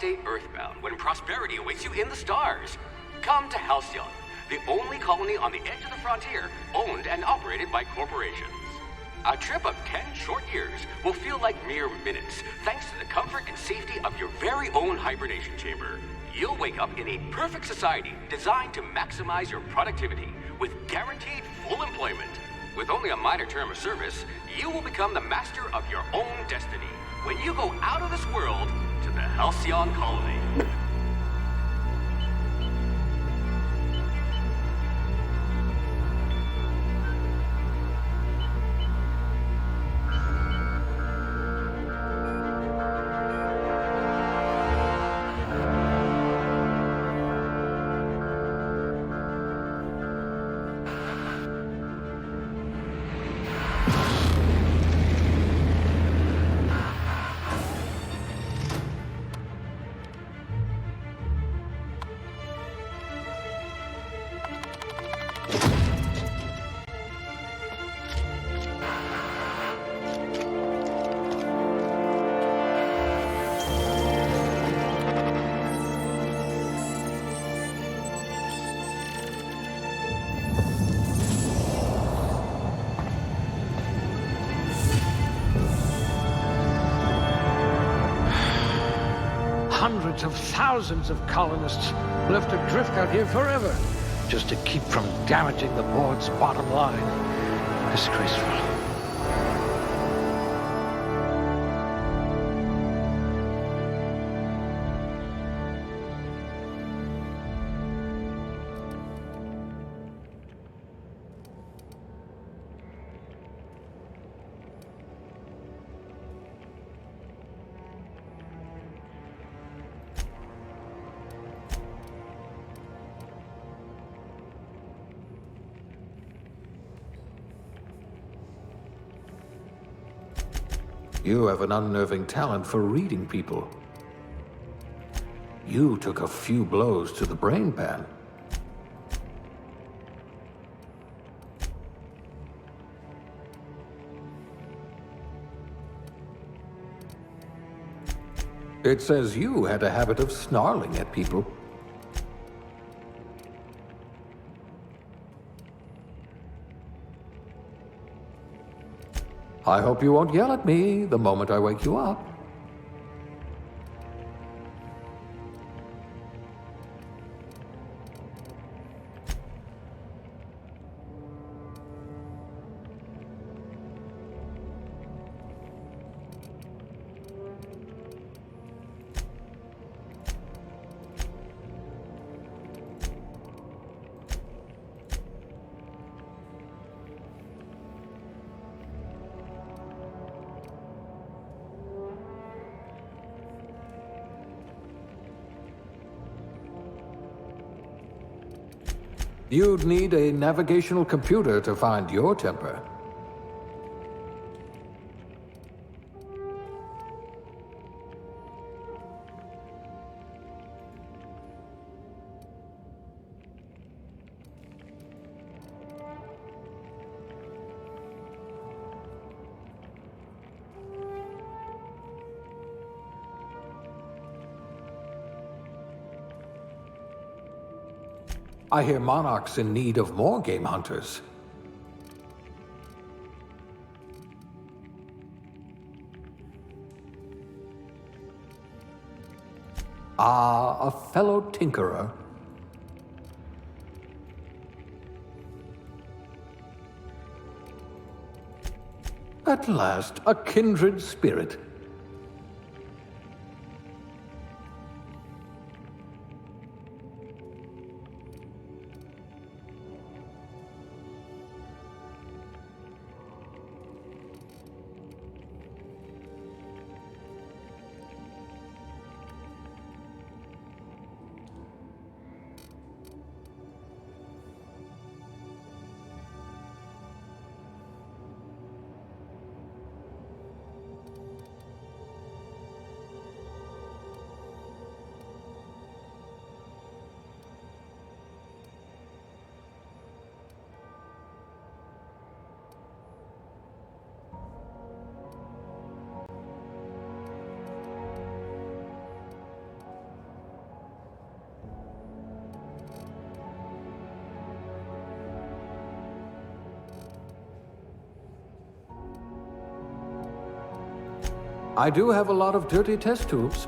stay earthbound when prosperity awaits you in the stars. Come to Halcyon, the only colony on the edge of the frontier, owned and operated by corporations. A trip of 10 short years will feel like mere minutes, thanks to the comfort and safety of your very own hibernation chamber. You'll wake up in a perfect society designed to maximize your productivity with guaranteed full employment. With only a minor term of service, you will become the master of your own destiny when you go out of this world to the Halcyon colony. Hundreds of thousands of colonists will have to drift out here forever just to keep from damaging the board's bottom line. Disgraceful. You have an unnerving talent for reading people. You took a few blows to the brain pan. It says you had a habit of snarling at people. I hope you won't yell at me the moment I wake you up. You'd need a navigational computer to find your temper. I hear Monarch's in need of more game hunters. Ah, a fellow tinkerer. At last, a kindred spirit. I do have a lot of dirty test tubes.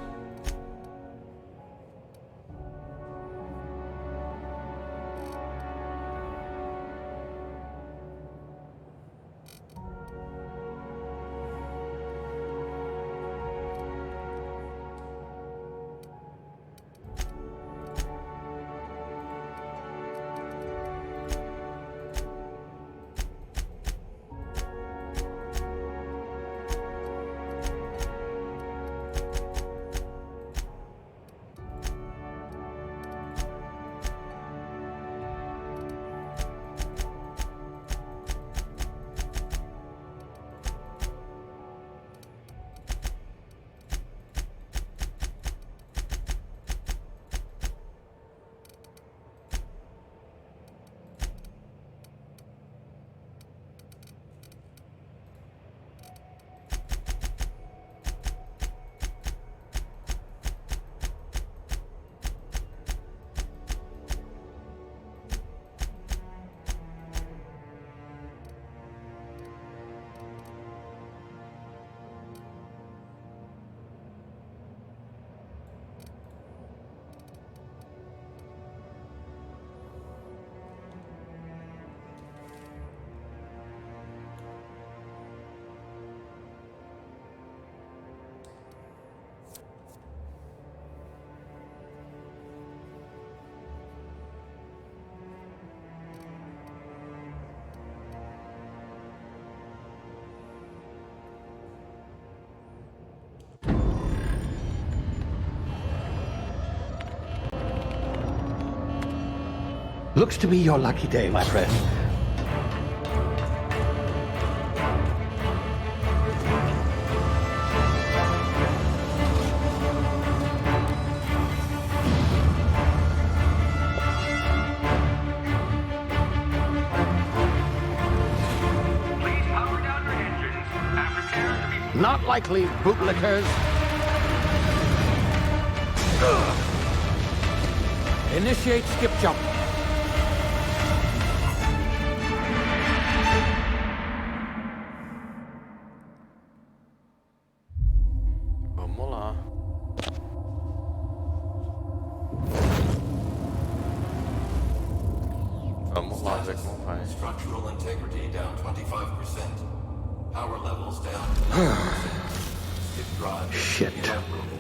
Looks to be your lucky day, my friend. Please power down your engines and prepare to be... Not likely, bootlickers. Initiate skip jump. Vamos lá. Vamos lá ver como vai. Structural integrity down 25%. Power levels down to 90%. Skip drive Shit. inoperable.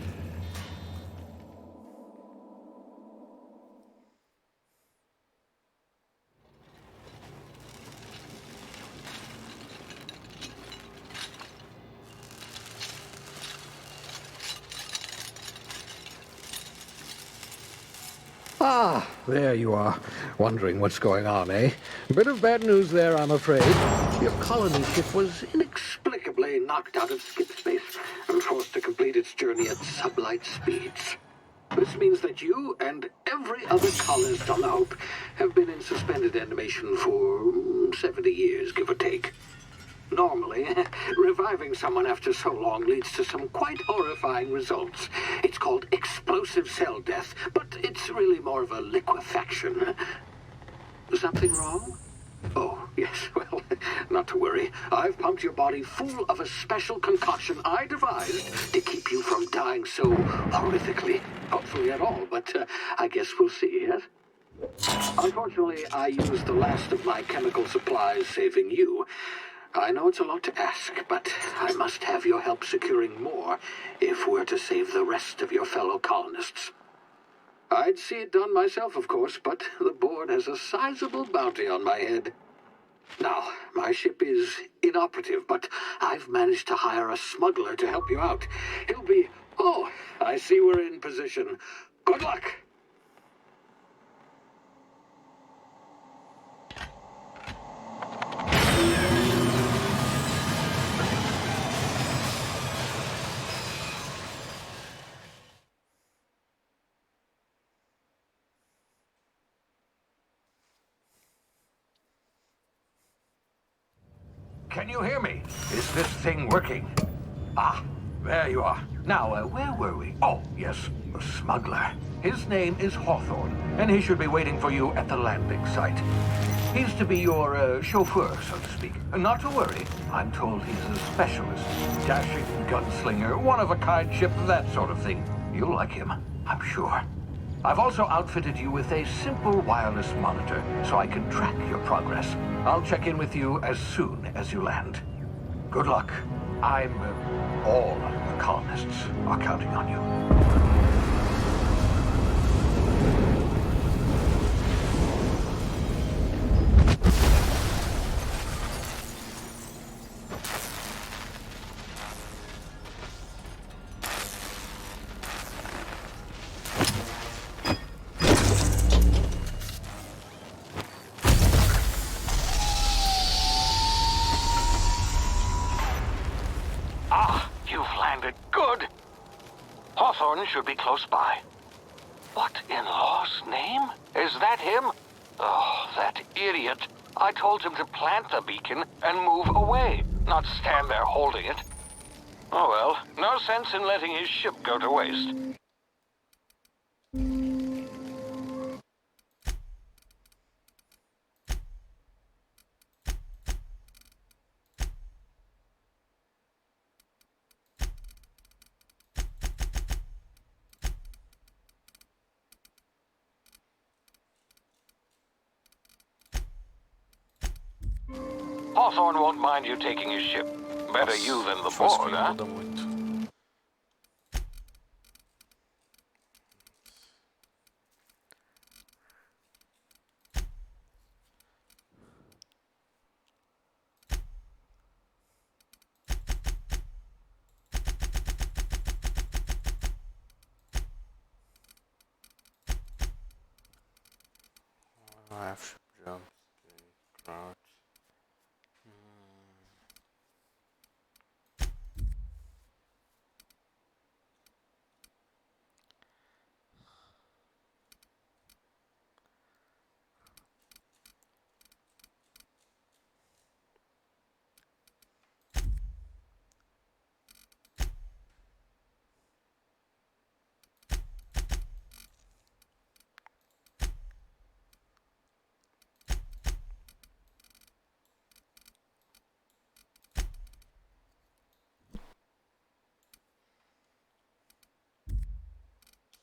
Ah, there you are. Wondering what's going on, eh? Bit of bad news there, I'm afraid. Your colony ship was inexplicably knocked out of skip space and forced to complete its journey at sublight speeds. This means that you and every other colonist on the Hope have been in suspended animation for 70 years, give or take. Normally, reviving someone after so long leads to some quite horrifying results. It's called explosive cell death, but it's really more of a liquefaction. Something wrong? Oh, yes, well, not to worry. I've pumped your body full of a special concoction I devised to keep you from dying so horrifically. Hopefully at all, but I guess we'll see, yes? Unfortunately, I used the last of my chemical supplies saving you. I know it's a lot to ask, but I must have your help securing more if we're to save the rest of your fellow colonists. I'd see it done myself, of course, but the board has a sizable bounty on my head. Now, my ship is inoperative, but I've managed to hire a smuggler to help you out. He'll be... Oh, I see we're in position. Good luck! Can you hear me? Is this thing working? Ah, there you are. Now, where were we? Oh, yes, the smuggler. His name is Hawthorne, and he should be waiting for you at the landing site. He's to be your chauffeur, so to speak. Not to worry. I'm told he's a specialist. Dashing gunslinger, one-of-a-kind ship, that sort of thing. You'll like him, I'm sure. I've also outfitted you with a simple wireless monitor, so I can track your progress. I'll check in with you as soon as you land. Good luck. All the colonists are counting on you. Hawthorne should be close by. What in law's name? Is that him? Oh, that idiot. I told him to plant the beacon and move away, not stand there holding it. Oh well, no sense in letting his ship go to waste. Hawthorne won't mind you taking his ship. Better you than the Faz board, que huh? muda muito. F jump, crouch.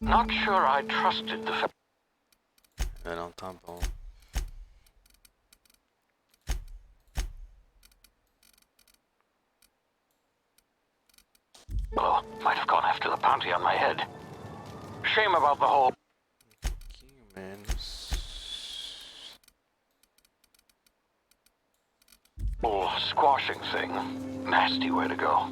Not sure I trusted the... É, não tá bom. Well, might have gone after the bounty on my head. Shame about the whole... Pouquinho menos. whole squashing thing. Nasty way to go.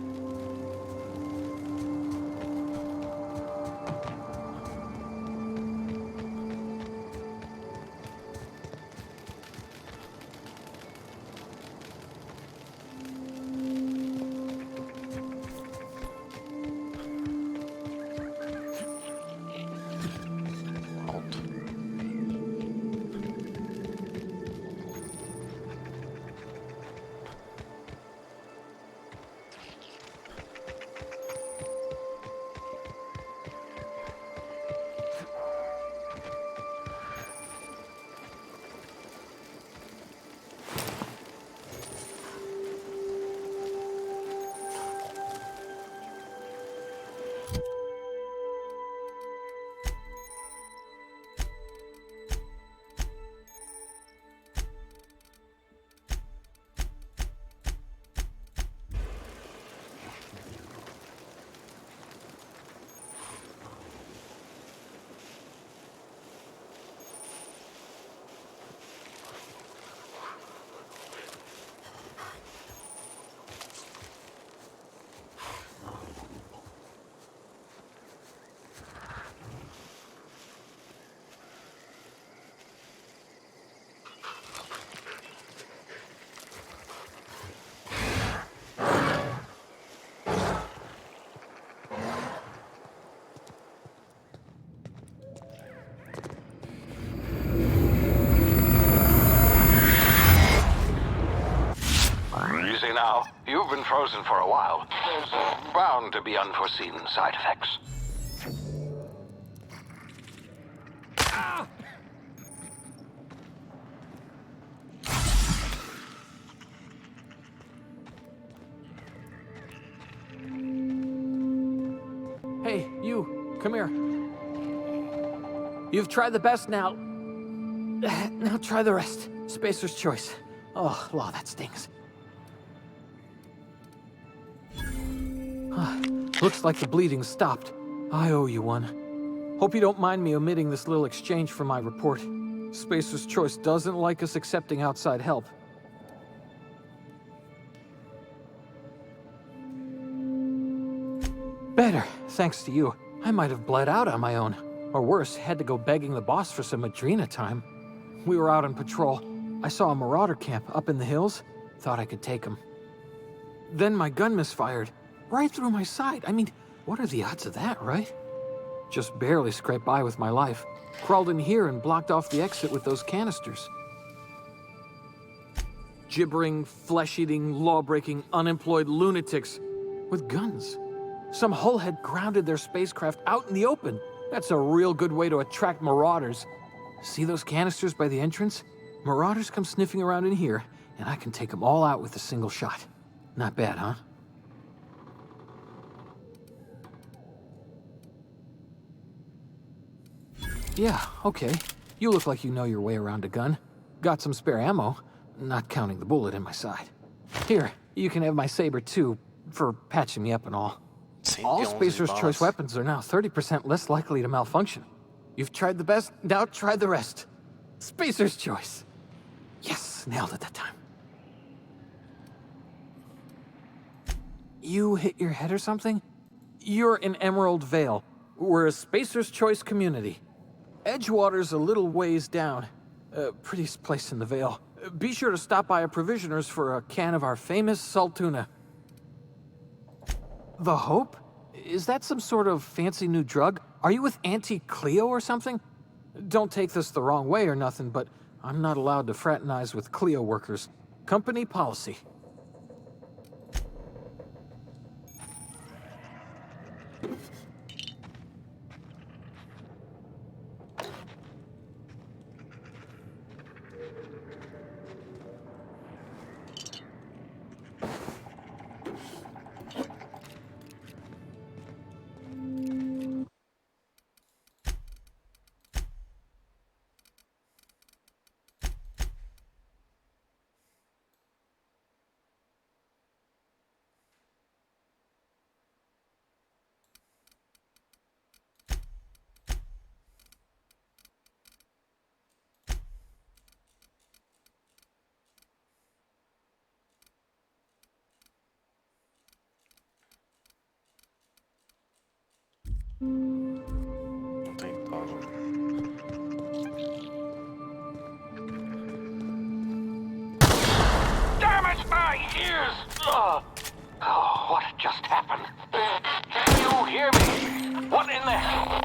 Easy now. You've been frozen for a while. There's bound to be unforeseen side effects. come here. You've tried the best now. Now try the rest. Spacer's choice. Oh, law, that stings. Looks like the bleeding stopped. I owe you one. Hope you don't mind me omitting this little exchange from my report. Spacer's choice doesn't like us accepting outside help. Better, thanks to you. I might have bled out on my own. Or worse, had to go begging the boss for some Adrena time. We were out on patrol. I saw a marauder camp up in the hills. Thought I could take him. Then my gun misfired. Right through my side. I mean, what are the odds of that, right? Just barely scraped by with my life. Crawled in here and blocked off the exit with those canisters. Gibbering, flesh-eating, law-breaking, unemployed lunatics with guns. Some hull had grounded their spacecraft out in the open. That's a real good way to attract marauders. See those canisters by the entrance? Marauders come sniffing around in here, and I can take them all out with a single shot. Not bad, huh? Yeah, okay. You look like you know your way around a gun. Got some spare ammo, not counting the bullet in my side. Here, you can have my saber too, for patching me up and all. All Spacer's choice weapons are now 30% less likely to malfunction. You've tried the best, now try the rest. Spacer's choice. Yes, nailed it that time. You hit your head or something? You're in Emerald Vale. We're a Spacer's choice community. Edgewater's a little ways down. Prettiest place in the Vale. Be sure to stop by a provisioner's for a can of our famous salt tuna. The Hope? Is that some sort of fancy new drug? Are you with Auntie Cleo or something? Don't take this the wrong way or nothing, but I'm not allowed to fraternize with Cleo workers. Company policy. Damn it, my ears! Oh, what just happened? Can you hear me? What in the hell?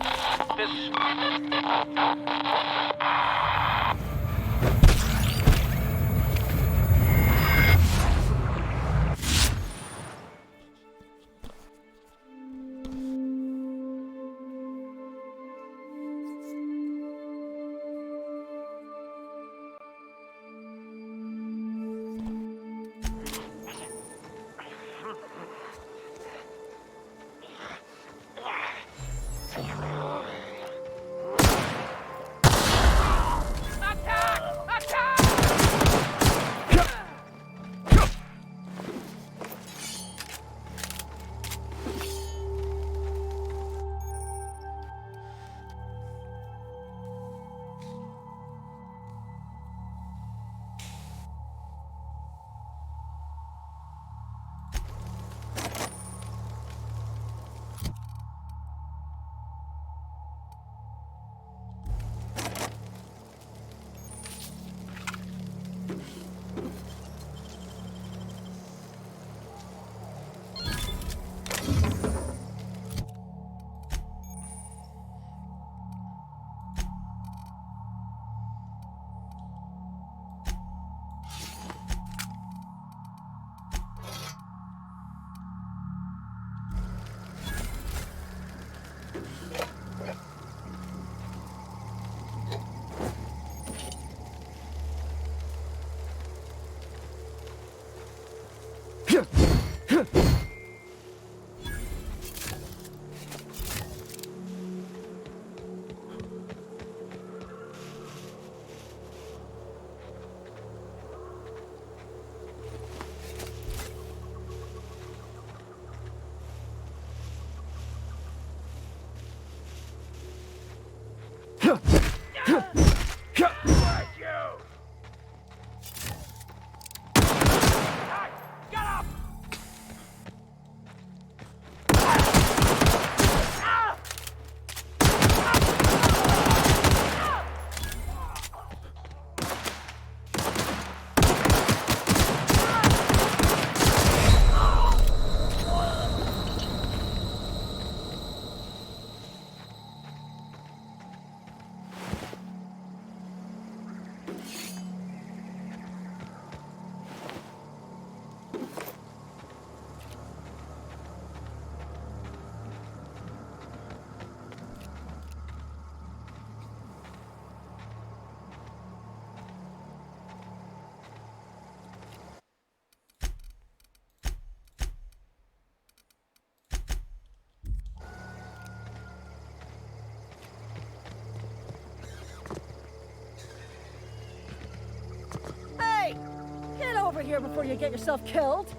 of here before you get yourself killed.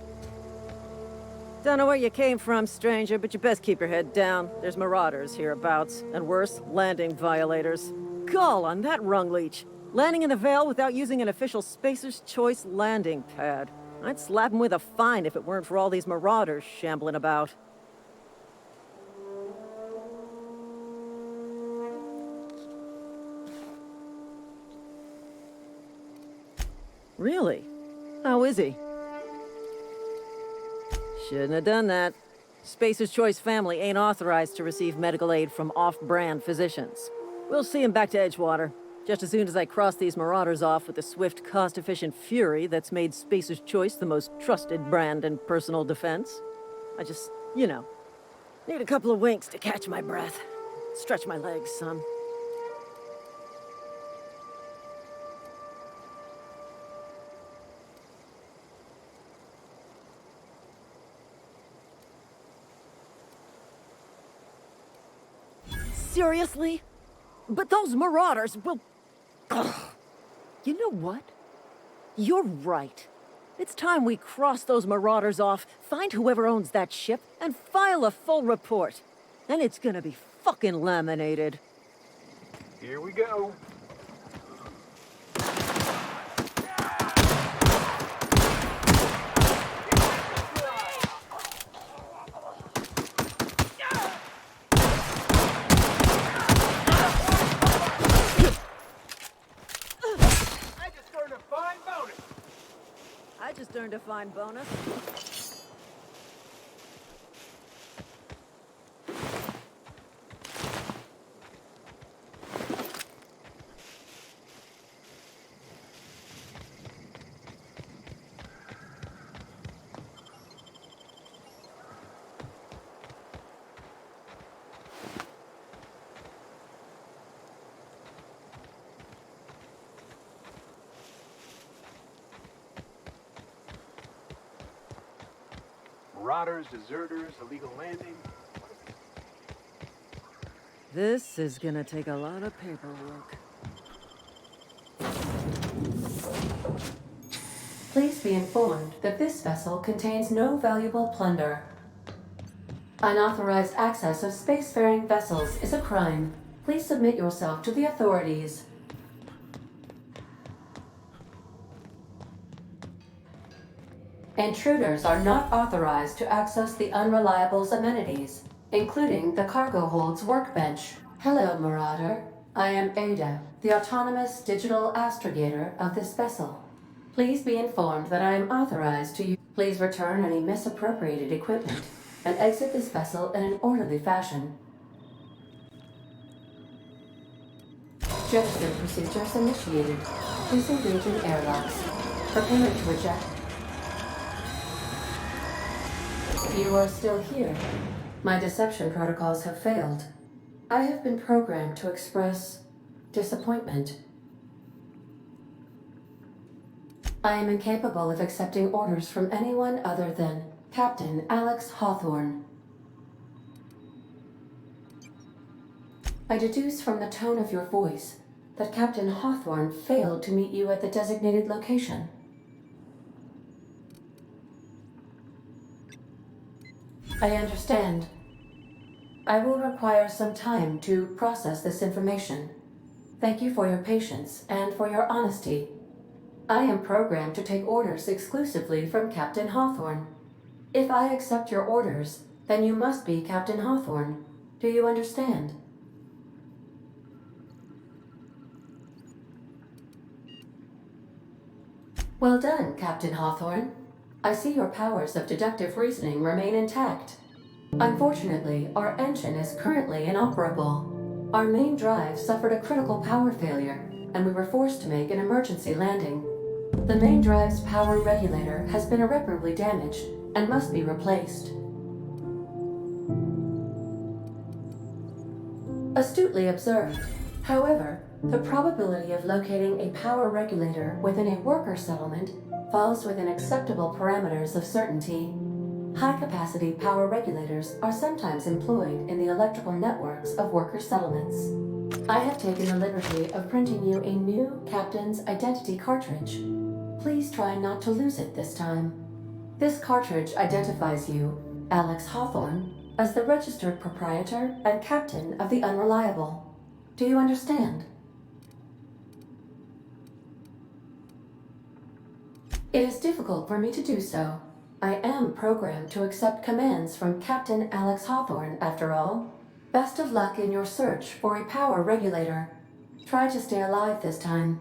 Don't know where you came from, stranger, but you best keep your head down. There's marauders hereabouts, and worse, landing violators. Gall on that rung leech. Landing in the Vale without using an official Spacer's Choice landing pad. I'd slap him with a fine if it weren't for all these marauders shambling about. Really? How is he? Shouldn't have done that. Spacer's Choice family ain't authorized to receive medical aid from off-brand physicians. We'll see him back to Edgewater, just as soon as I cross these marauders off with the swift, cost-efficient fury that's made Spacer's Choice the most trusted brand in personal defense. I just, you know, need a couple of winks to catch my breath. Stretch my legs, son. Seriously? But those marauders will... Ugh. You know what? You're right. It's time we cross those marauders off, find whoever owns that ship, and file a full report. And it's gonna be fucking laminated. Here we go. I just earned a fine bonus. Marauders, deserters, illegal landing. This is gonna take a lot of paperwork. Please be informed that this vessel contains no valuable plunder. Unauthorized access of spacefaring vessels is a crime. Please submit yourself to the authorities. Intruders are not authorized to access the Unreliable's amenities, including the cargo hold's workbench. Hello, Marauder. I am Ada, the autonomous digital astrogator of this vessel. Please be informed that I am authorized to use. Please return any misappropriated equipment and exit this vessel in an orderly fashion. Jettison procedures initiated. Please engage in airlocks. Preparing to eject. You are still here. My deception protocols have failed. I have been programmed to express disappointment. I am incapable of accepting orders from anyone other than Captain Alex Hawthorne. I deduce from the tone of your voice that Captain Hawthorne failed to meet you at the designated location. I understand. I will require some time to process this information. Thank you for your patience and for your honesty. I am programmed to take orders exclusively from Captain Hawthorne. If I accept your orders, then you must be Captain Hawthorne. Do you understand? Well done, Captain Hawthorne. I see your powers of deductive reasoning remain intact. Unfortunately, our engine is currently inoperable. Our main drive suffered a critical power failure, and we were forced to make an emergency landing. The main drive's power regulator has been irreparably damaged and must be replaced. Astutely observed. However, the probability of locating a power regulator within a worker settlement falls within acceptable parameters of certainty. High-capacity power regulators are sometimes employed in the electrical networks of worker settlements. I have taken the liberty of printing you a new Captain's Identity cartridge. please try not to lose it this time. This cartridge identifies you, Alex Hawthorne, as the registered proprietor and captain of the Unreliable. Do you understand? It is difficult for me to do so. I am programmed to accept commands from Captain Alex Hawthorne, after all. Best of luck in your search for a power regulator. Try to stay alive this time.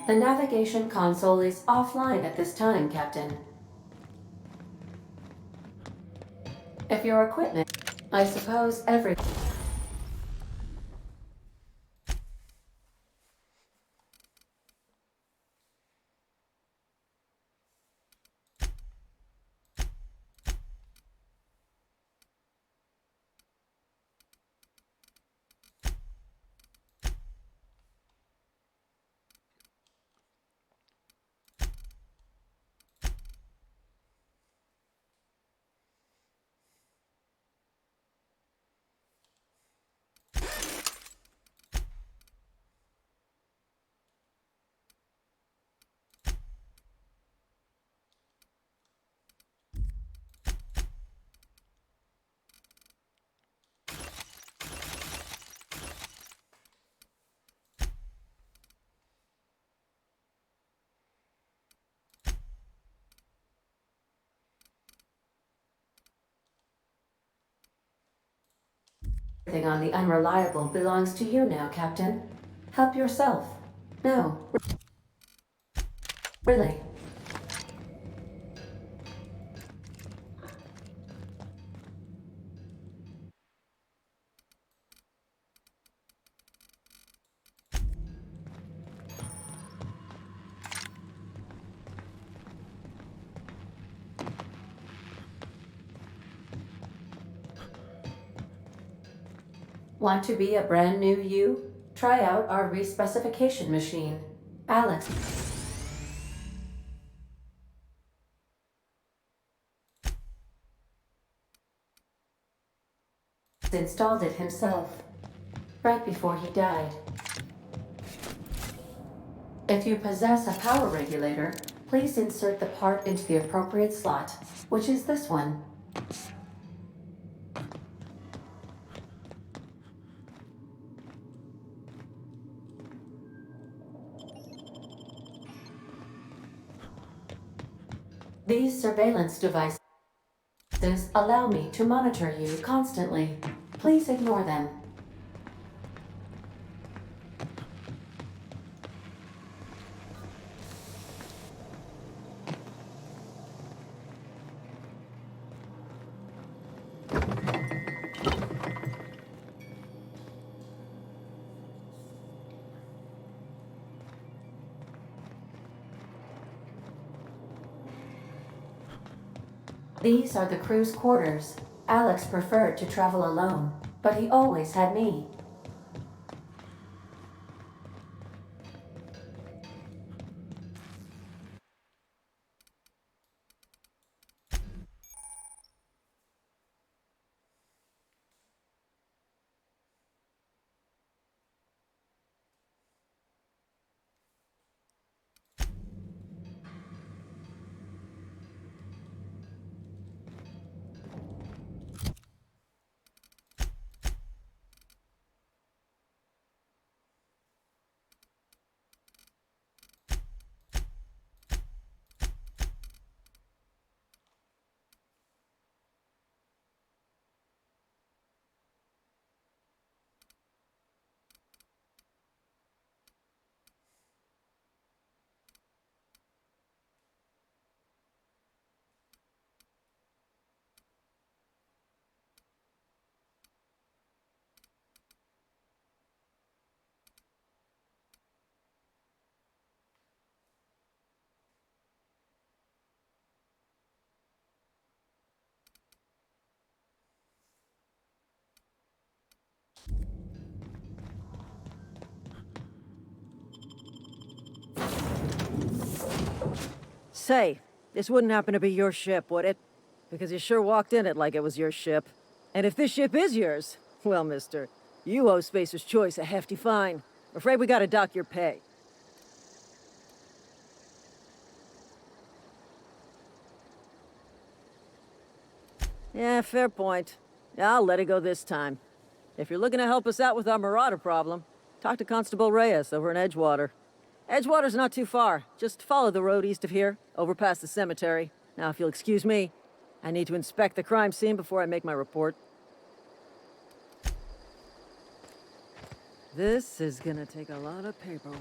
The navigation console is offline at this time, Captain. If your equipment... I suppose every... Everything on the Unreliable belongs to you now, Captain. Help yourself. No. Really. Want to be a brand new you? Try out our respecification machine. Alex installed it himself, right before he died. If you possess a power regulator, please insert the part into the appropriate slot, which is this one. These surveillance devices allow me to monitor you constantly. Please ignore them. These are the crew's quarters. Alex preferred to travel alone, but he always had me. Say, this wouldn't happen to be your ship, would it? Because you sure walked in it like it was your ship. And if this ship is yours, well, mister, you owe Spacer's Choice a hefty fine. I'm afraid we gotta dock your pay. Yeah, fair point. I'll let it go this time. If you're looking to help us out with our marauder problem, talk to Constable Reyes over in Edgewater. Edgewater's not too far. Just follow the road east of here, over past the cemetery. Now, if you'll excuse me, I need to inspect the crime scene before I make my report. This is gonna take a lot of paperwork.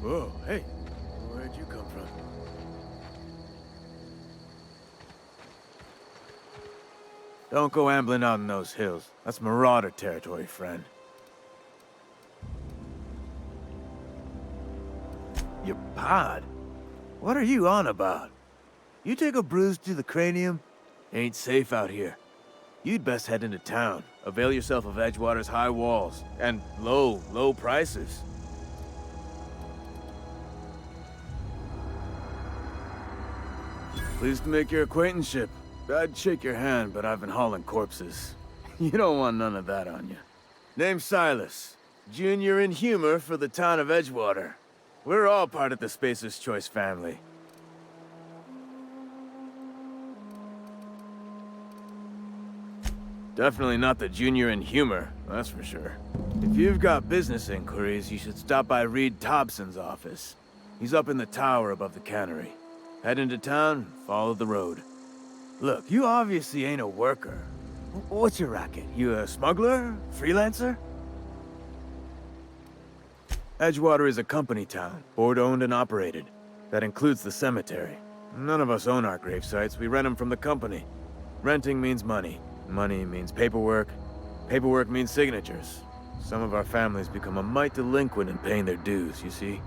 Whoa, hey. Where'd you come from? Don't go ambling out in those hills. That's marauder territory, friend. Your pod? What are you on about? You take a bruise to the cranium? Ain't safe out here. You'd best head into town. Avail yourself of Edgewater's high walls. And low prices. Pleased to make your acquaintanceship. I'd shake your hand, but I've been hauling corpses. You don't want none of that on you. Name's Silas. Junior in humor for the town of Edgewater. We're all part of the Spacer's Choice family. Definitely not the junior in humor, that's for sure. If you've got business inquiries, you should stop by Reed Thompson's office. He's up in the tower above the cannery. Head into town, follow the road. Look, you obviously ain't a worker. What's your racket? You a smuggler? Freelancer? Edgewater is a company town, board-owned and operated. That includes the cemetery. None of us own our grave sites, we rent them from the company. Renting means money. Money means paperwork. Paperwork means signatures. Some of our families become a mite delinquent in paying their dues, you see?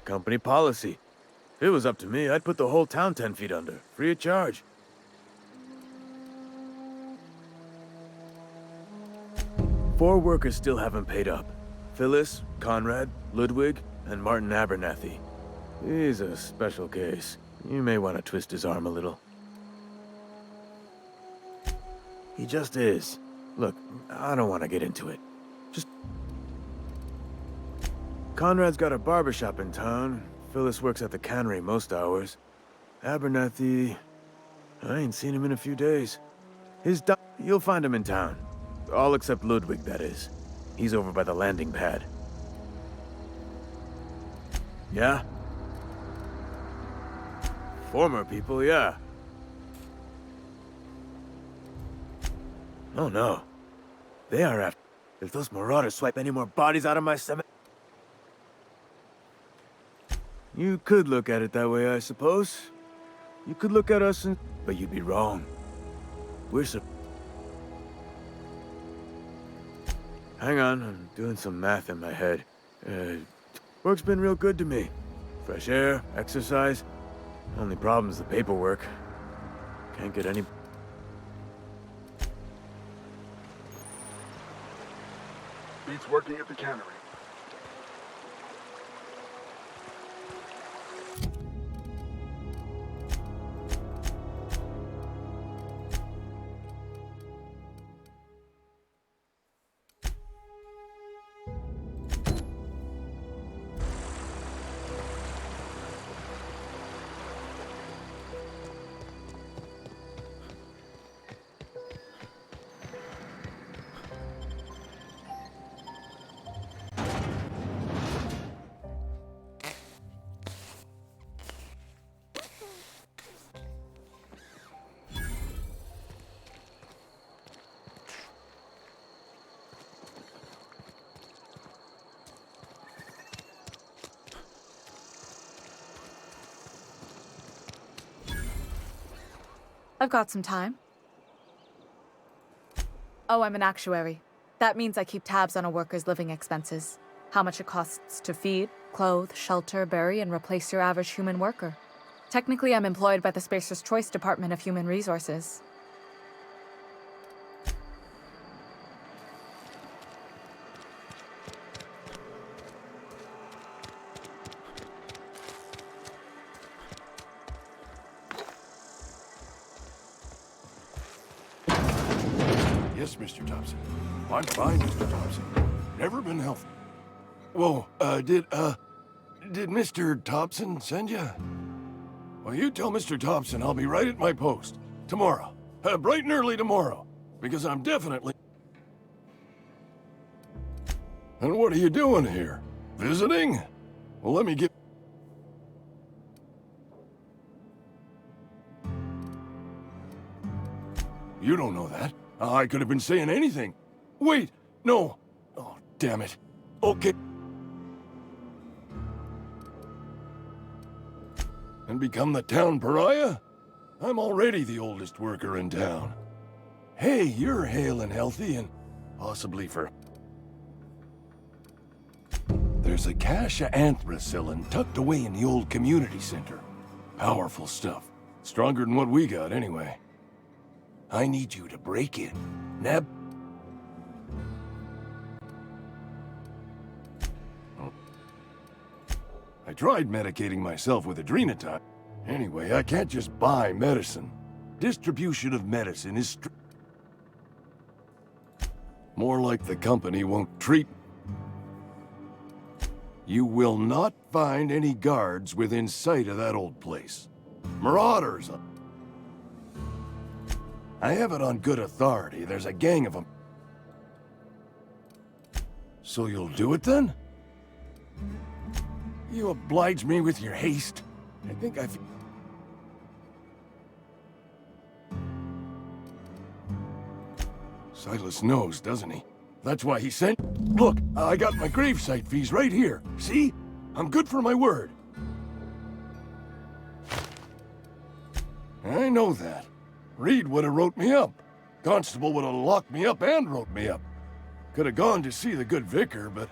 Company policy. If it was up to me, I'd put the whole town 10 feet under, free of charge. Four workers still haven't paid up. Phyllis, Conrad, Ludwig, and Martin Abernathy. He's a special case. You may want to twist his arm a little. He just is. Look, I don't want to get into it. Just... Conrad's got a barbershop in town. Phyllis works at the cannery most hours. Abernathy... I ain't seen him in a few days. You'll find him in town. All except Ludwig, that is. He's over by the landing pad. Yeah? Former people, yeah. Oh no. They are after... If those marauders swipe any more bodies out of my cemetery... You could look at it that way, I suppose. You could look at us and... But you'd be wrong. We're Hang on, I'm doing some math in my head. Work's been real good to me. Fresh air, exercise. Only problem's the paperwork. Can't get any... Beats working at the cannery. I've got some time. Oh, I'm an actuary. That means I keep tabs on a worker's living expenses. How much it costs to feed, clothe, shelter, bury, and replace your average human worker. Technically, I'm employed by the Spacer's Choice Department of Human Resources. Yes, Mr. Thompson. I'm fine, Mr. Thompson. Never been healthy. Whoa, did Mr. Thompson send you? Well, you tell Mr. Thompson I'll be right at my post. Tomorrow. Bright and early tomorrow. Because I'm definitely... And what are you doing here? Visiting? Well, let me get... You don't know that. I could have been saying anything. Wait, no. Oh, damn it. Okay. And become the town pariah? I'm already the oldest worker in town. Hey, you're hale and healthy and possibly for... There's a cache of anthracillin tucked away in the old community center. Powerful stuff. Stronger than what we got, anyway. I need you to break in. Nab... I tried medicating myself with adrenotide. Anyway, I can't just buy medicine. Distribution of medicine is more like the company won't treat... You will not find any guards within sight of that old place. Marauders. I have it on good authority. There's a gang of them. So you'll do it then? You oblige me with your haste. I think I've... Silas knows, doesn't he? That's why he sent... Look, I got my gravesite fees right here. See? I'm good for my word. I know that. Reed would have wrote me up. Constable would have locked me up and wrote me up. Could have gone to see the good vicar, but...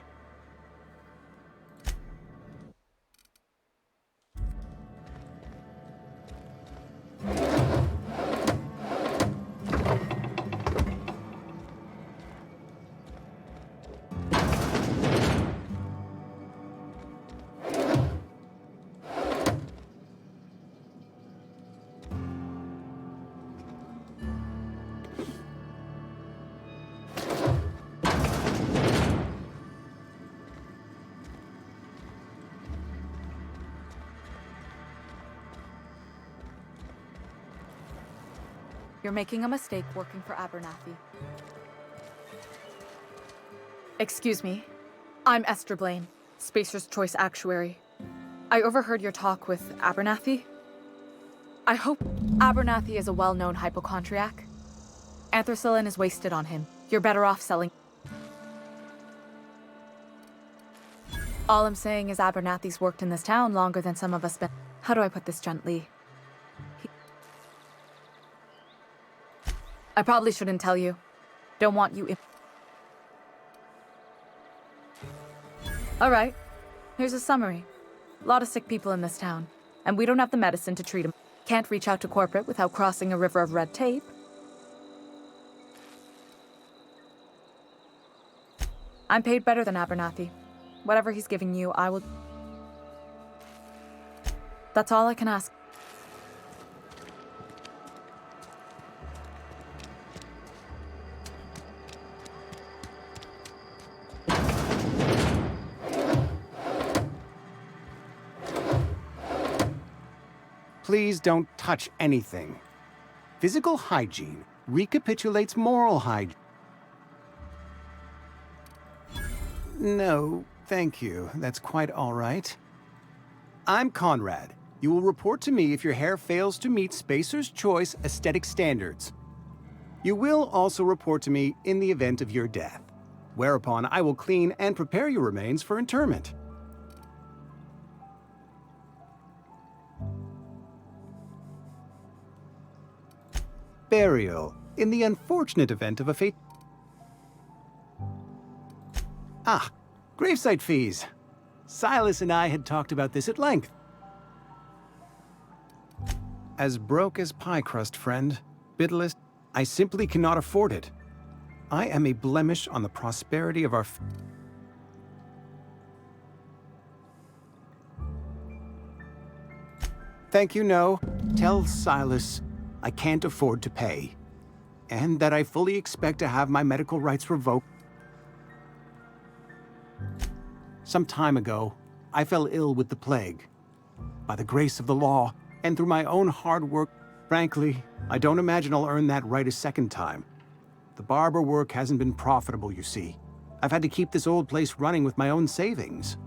You're making a mistake working for Abernathy. Excuse me. I'm Esther Blaine, Spacer's Choice Actuary. I overheard your talk with Abernathy. I hope Abernathy is a well-known hypochondriac. Anthracillin is wasted on him. You're better off selling... All I'm saying is Abernathy's worked in this town longer than some of us been... How do I put this gently? I probably shouldn't tell you. Don't want you... Alright, here's a summary. A lot of sick people in this town, and we don't have the medicine to treat them. Can't reach out to corporate without crossing a river of red tape. I'm paid better than Abernathy. Whatever he's giving you, I will... That's all I can ask. Please don't touch anything. Physical hygiene recapitulates moral hygiene. No, thank you. That's quite all right. I'm Conrad. You will report to me if your hair fails to meet Spacer's Choice aesthetic standards. You will also report to me in the event of your death, whereupon I will clean and prepare your remains for interment. Burial, in the unfortunate event of a fate. Ah, gravesite fees. Silas and I had talked about this at length. As broke as pie crust, friend, Bitless, I simply cannot afford it. I am a blemish on the prosperity of our... Thank you, no. Tell Silas I can't afford to pay, and that I fully expect to have my medical rights revoked. Some time ago, I fell ill with the plague. By the grace of the law, and through my own hard work, frankly, I don't imagine I'll earn that right a second time. The barber work hasn't been profitable, you see. I've had to keep this old place running with my own savings.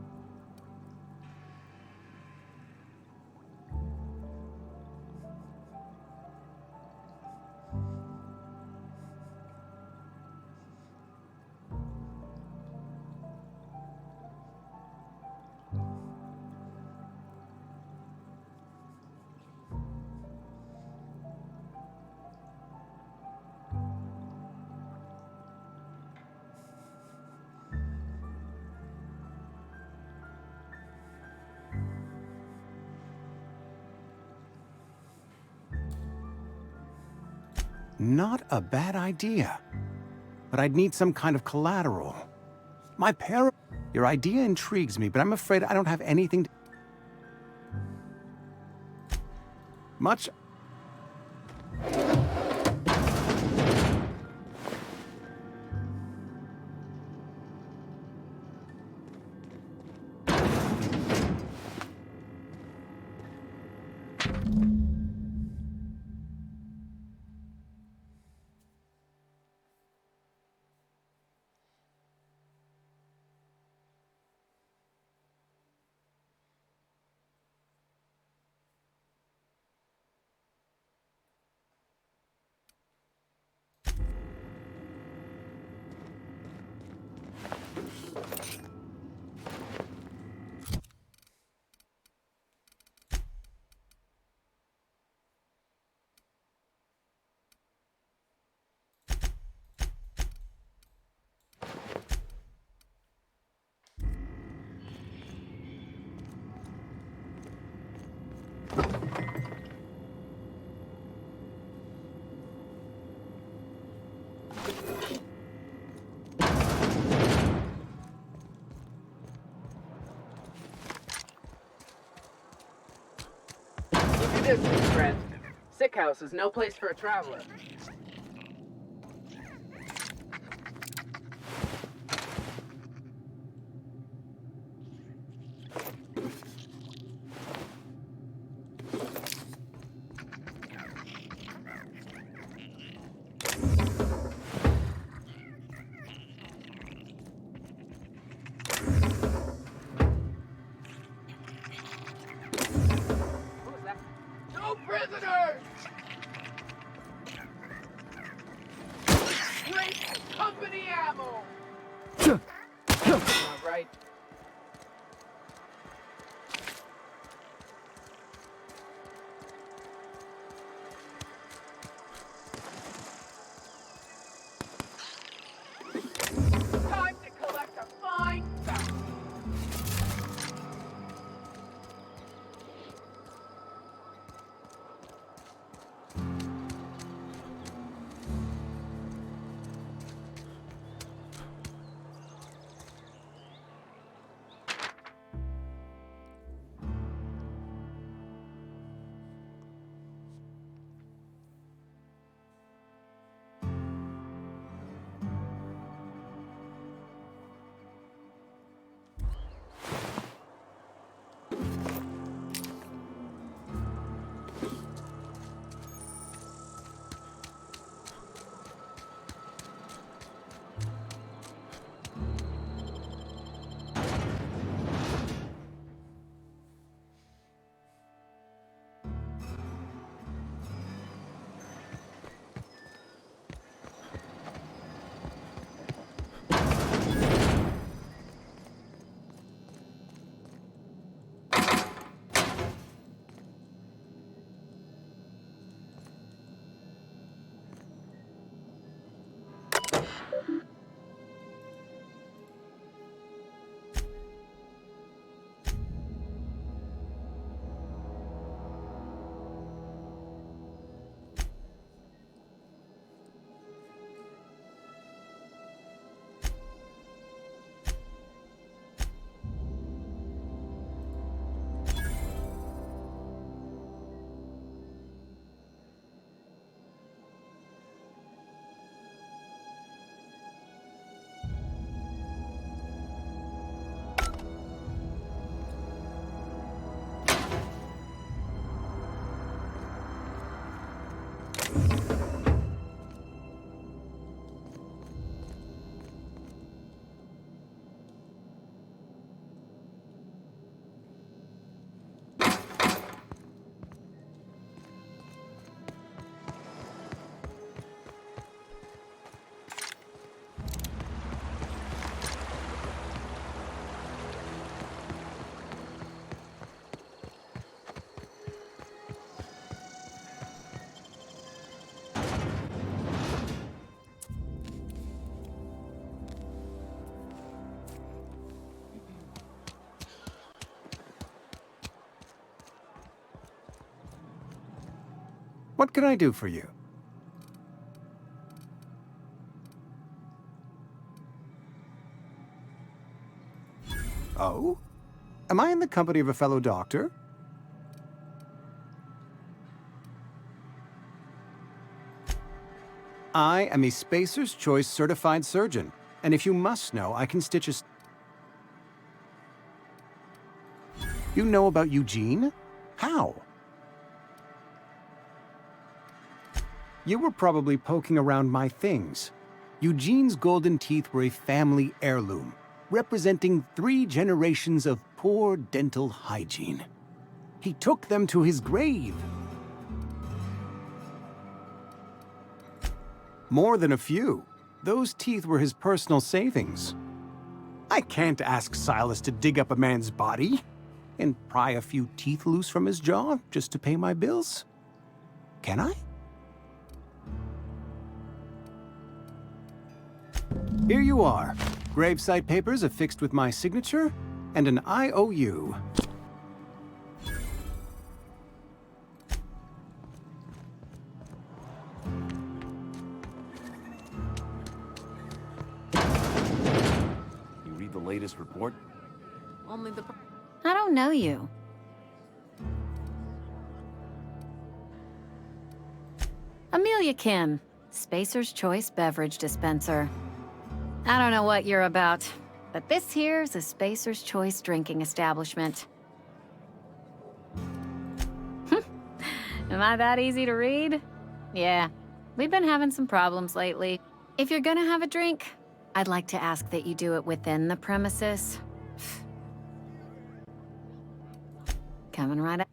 Not a bad idea. But I'd need some kind of collateral. My parents... Your idea intrigues me, but I'm afraid I don't have anything to... Much... Keep your distance, friend. Sick house is no place for a traveler. No prisoners! Great company ammo! All right. Time to collect a fine bounty. What can I do for you? Oh? Am I in the company of a fellow doctor? I am a Spacer's Choice certified surgeon, and if you must know, I can stitch a... You know about Eugene? How? You were probably poking around my things. Eugene's golden teeth were a family heirloom, representing 3 generations of poor dental hygiene. He took them to his grave. More than a few. Those teeth were his personal savings. I can't ask Silas to dig up a man's body and pry a few teeth loose from his jaw just to pay my bills. Can I? Here you are. Gravesite papers affixed with my signature and an IOU. You read the latest report? Only the... I don't know you. Amelia Kim, Spacer's Choice Beverage Dispenser. I don't know what you're about, but this here's a Spacer's Choice drinking establishment. Am I that easy to read? Yeah, we've been having some problems lately. If you're gonna have a drink, I'd like to ask that you do it within the premises. Coming right up.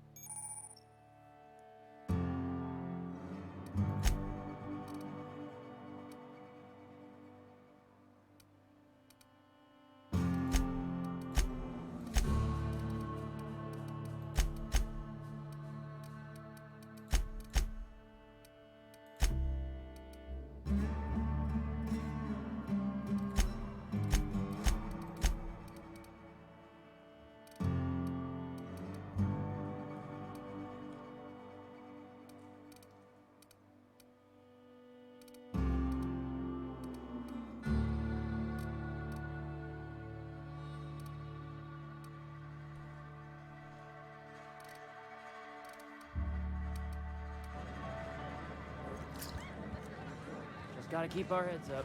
Just gotta keep our heads up.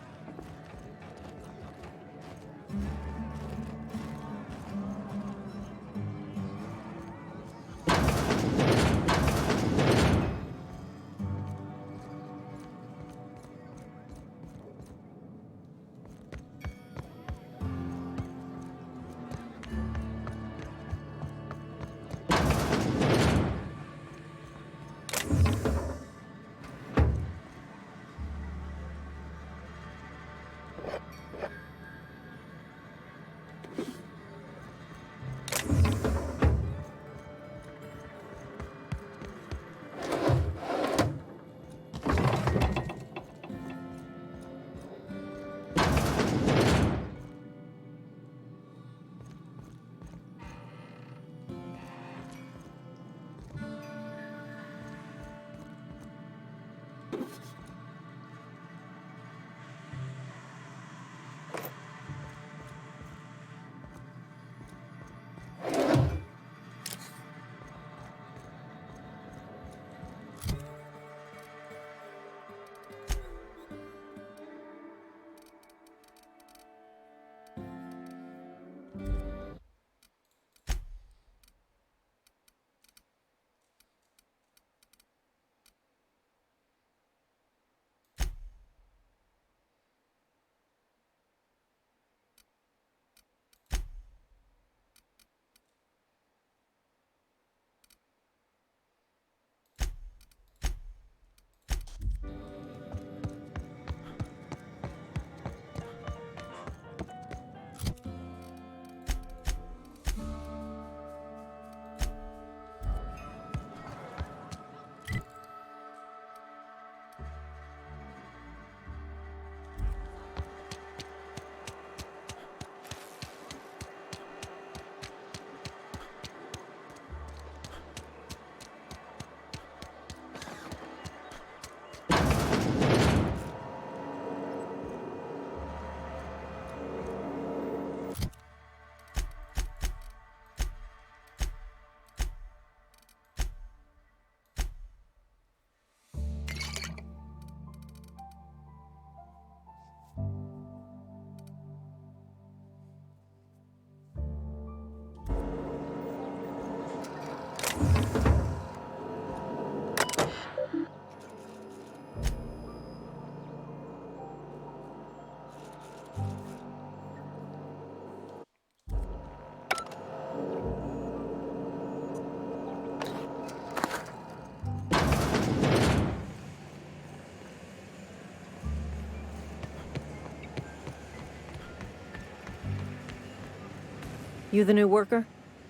You the new worker?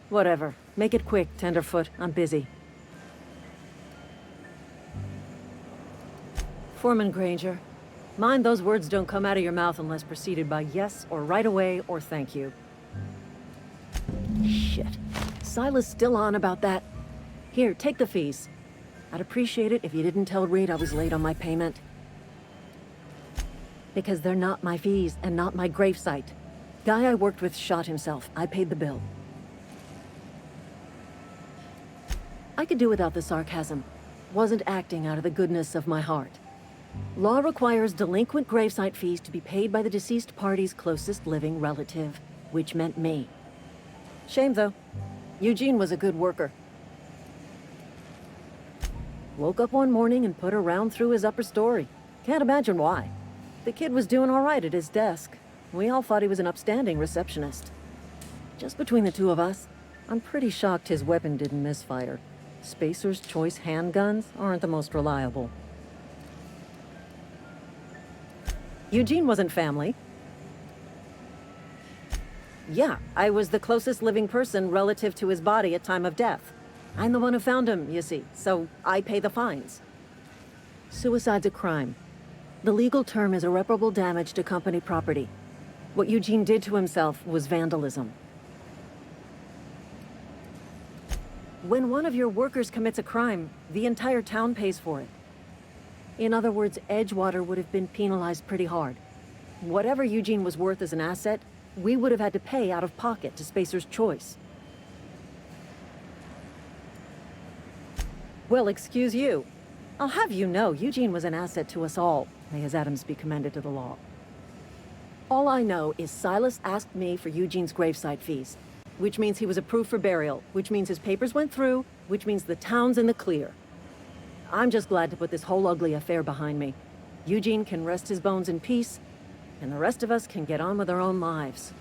Whatever. Make it quick, Tenderfoot. I'm busy. Foreman Granger. Mind those words don't come out of your mouth unless preceded by yes or right away or thank you. Shit. Silas still on about that. Here, take the fees. I'd appreciate it if you didn't tell Reed I was late on my payment. Because they're not my fees and not my gravesite. Guy I worked with shot himself. I paid the bill. I could do without the sarcasm. Wasn't acting out of the goodness of my heart. Law requires delinquent gravesite fees to be paid by the deceased party's closest living relative, which meant me. Shame, though. Eugene was a good worker. Woke up one morning and put a round through his upper story. Can't imagine why. The kid was doing all right at his desk. We all thought he was an upstanding receptionist. Just between the two of us, I'm pretty shocked his weapon didn't misfire. Spacer's Choice handguns aren't the most reliable. Eugene wasn't family. Yeah, I was the closest living person relative to his body at time of death. I'm the one who found him, you see, so I pay the fines. Suicide's a crime. The legal term is irreparable damage to company property. What Eugene did to himself was vandalism. When one of your workers commits a crime, the entire town pays for it. In other words, Edgewater would have been penalized pretty hard. Whatever Eugene was worth as an asset, we would have had to pay out of pocket to Spacer's Choice. Well, excuse you. I'll have you know, Eugene was an asset to us all. May his atoms be commended to the law. All I know is Silas asked me for Eugene's gravesite fees, which means he was approved for burial, which means his papers went through, which means the town's in the clear. I'm just glad to put this whole ugly affair behind me. Eugene can rest his bones in peace, and the rest of us can get on with our own lives.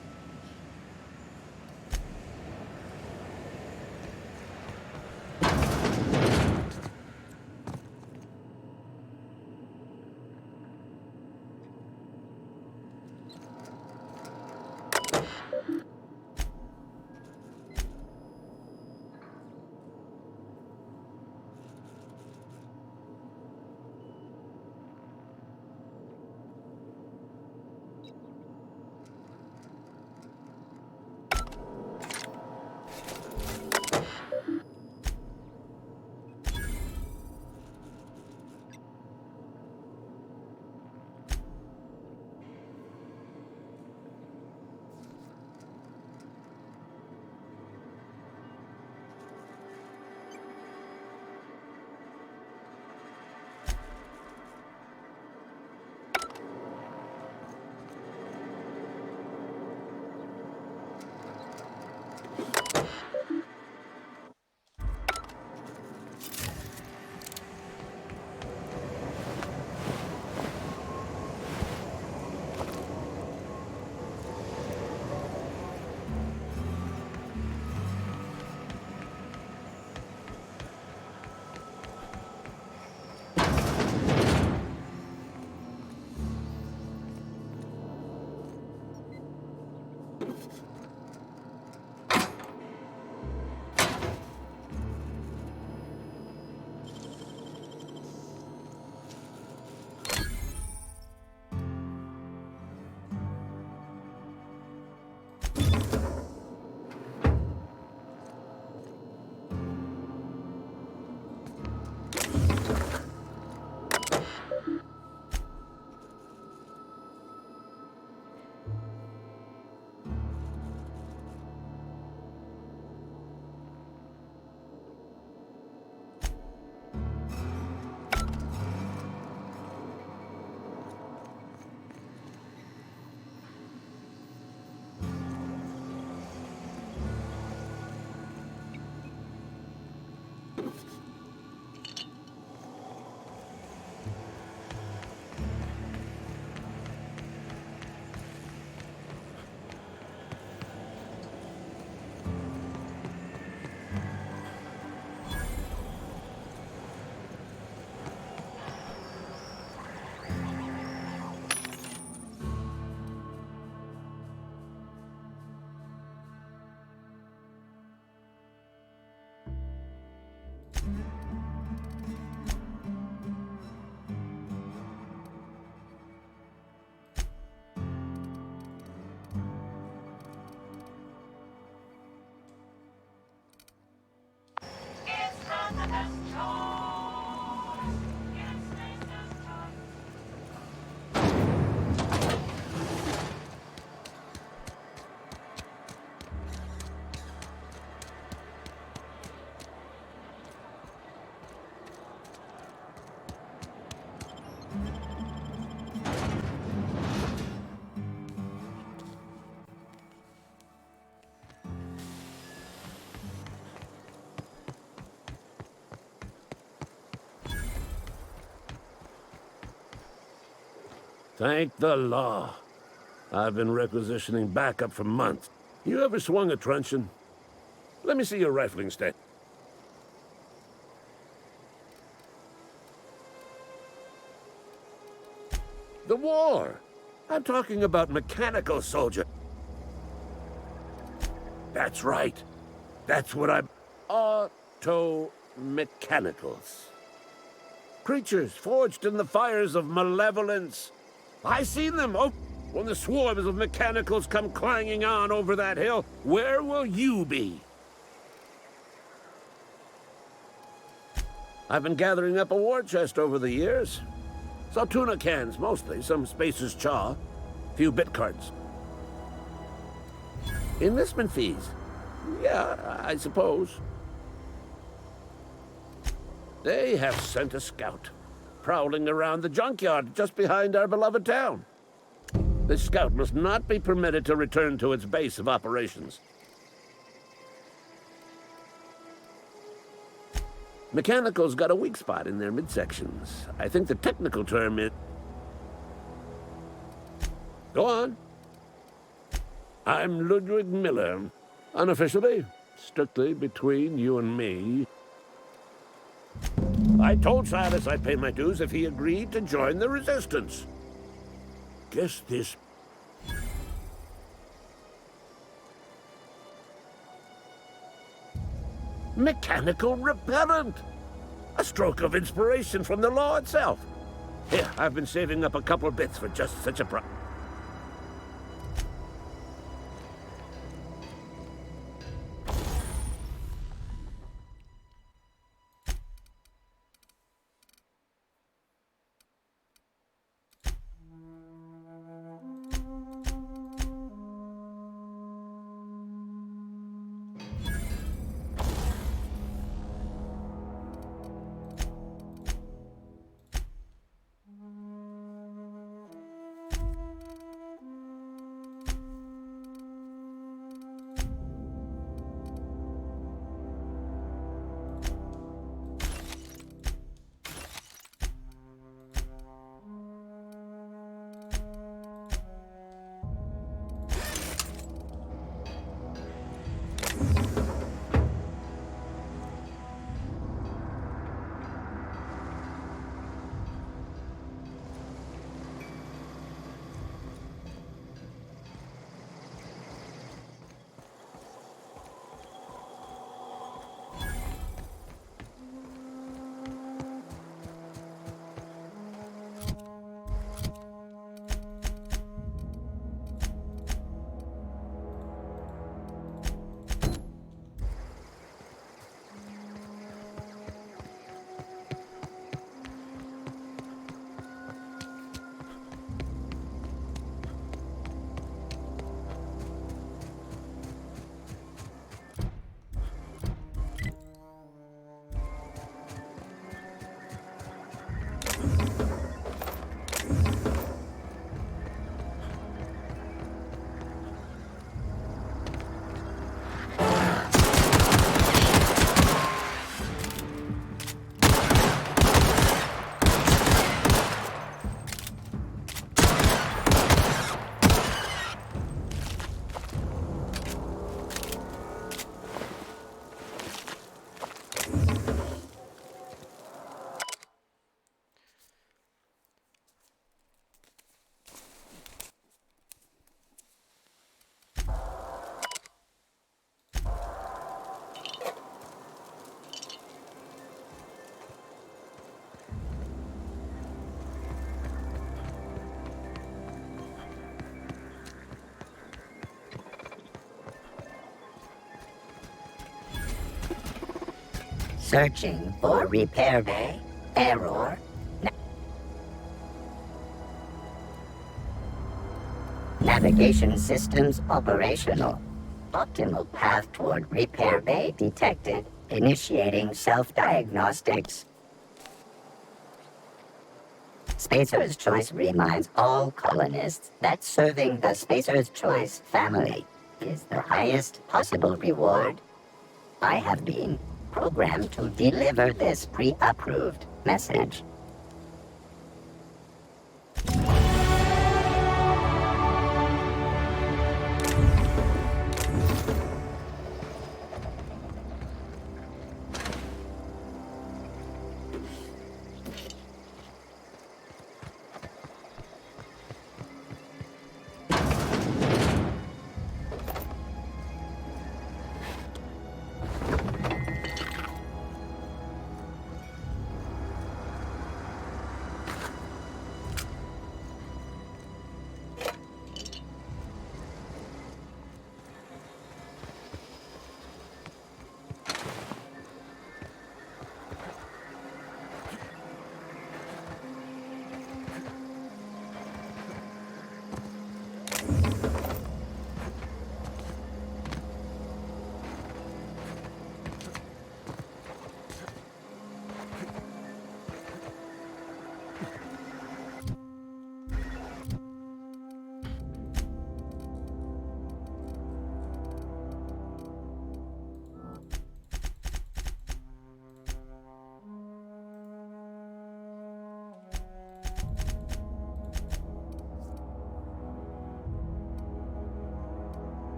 Thank the law. I've been requisitioning backup for months. You ever swung a truncheon? Let me see your rifling stat. The war! I'm talking about mechanical soldier. That's right. That's what I'm... Auto-mechanicals. Creatures forged in the fires of malevolence. I seen them, when the swarms of mechanicals come clanging on over that hill. Where will you be? I've been gathering up a war chest over the years. Saw tuna cans, mostly, some Spacer's chaw, few bit cards. Enlistment fees. Yeah, I suppose. They have sent a scout, prowling around the junkyard just behind our beloved town. This scout must not be permitted to return to its base of operations. Mechanicals got a weak spot in their midsections. I think the technical term is... Go on. I'm Ludwig Miller. Unofficially, strictly between you and me. I told Silas I'd pay my dues if he agreed to join the resistance. Guess this... Mechanical repellent! A stroke of inspiration from the law itself. Here, I've been saving up a couple bits for just such a Searching for repair bay. Error. Navigation systems operational. Optimal path toward repair bay detected. Initiating self-diagnostics. Spacer's Choice reminds all colonists that serving the Spacer's Choice family is the highest possible reward. I have been programmed to deliver this pre-approved message.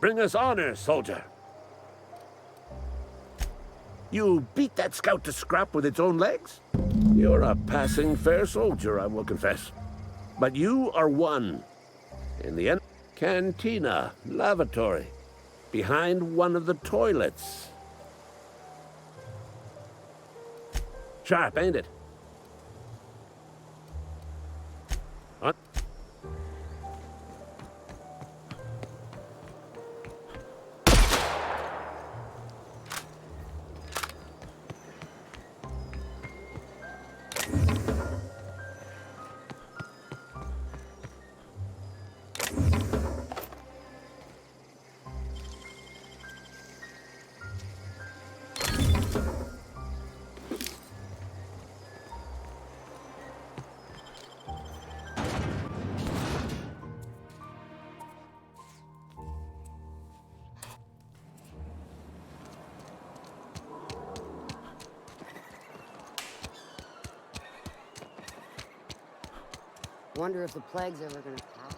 Bring us honor, soldier. You beat that scout to scrap with its own legs? You're a passing fair soldier, I will confess. But you are one. In the end, cantina, lavatory, behind one of the toilets. Sharp, ain't it? Huh? Wonder if the plague's ever gonna pass.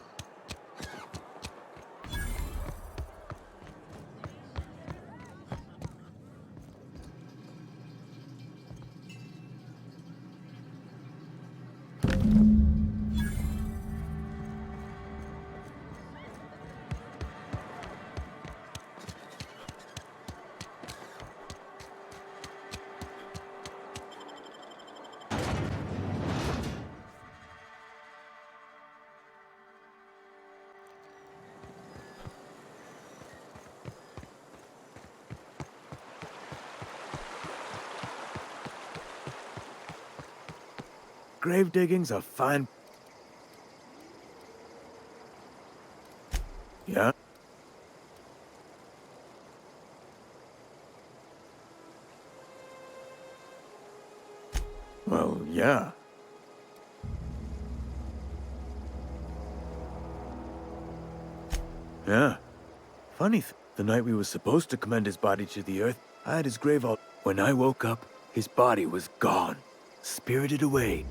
Grave digging's a fine... Yeah? Well, yeah. Yeah. Funny the night we were supposed to commend his body to the earth, I had his grave out. When I woke up, his body was gone. Spirited away.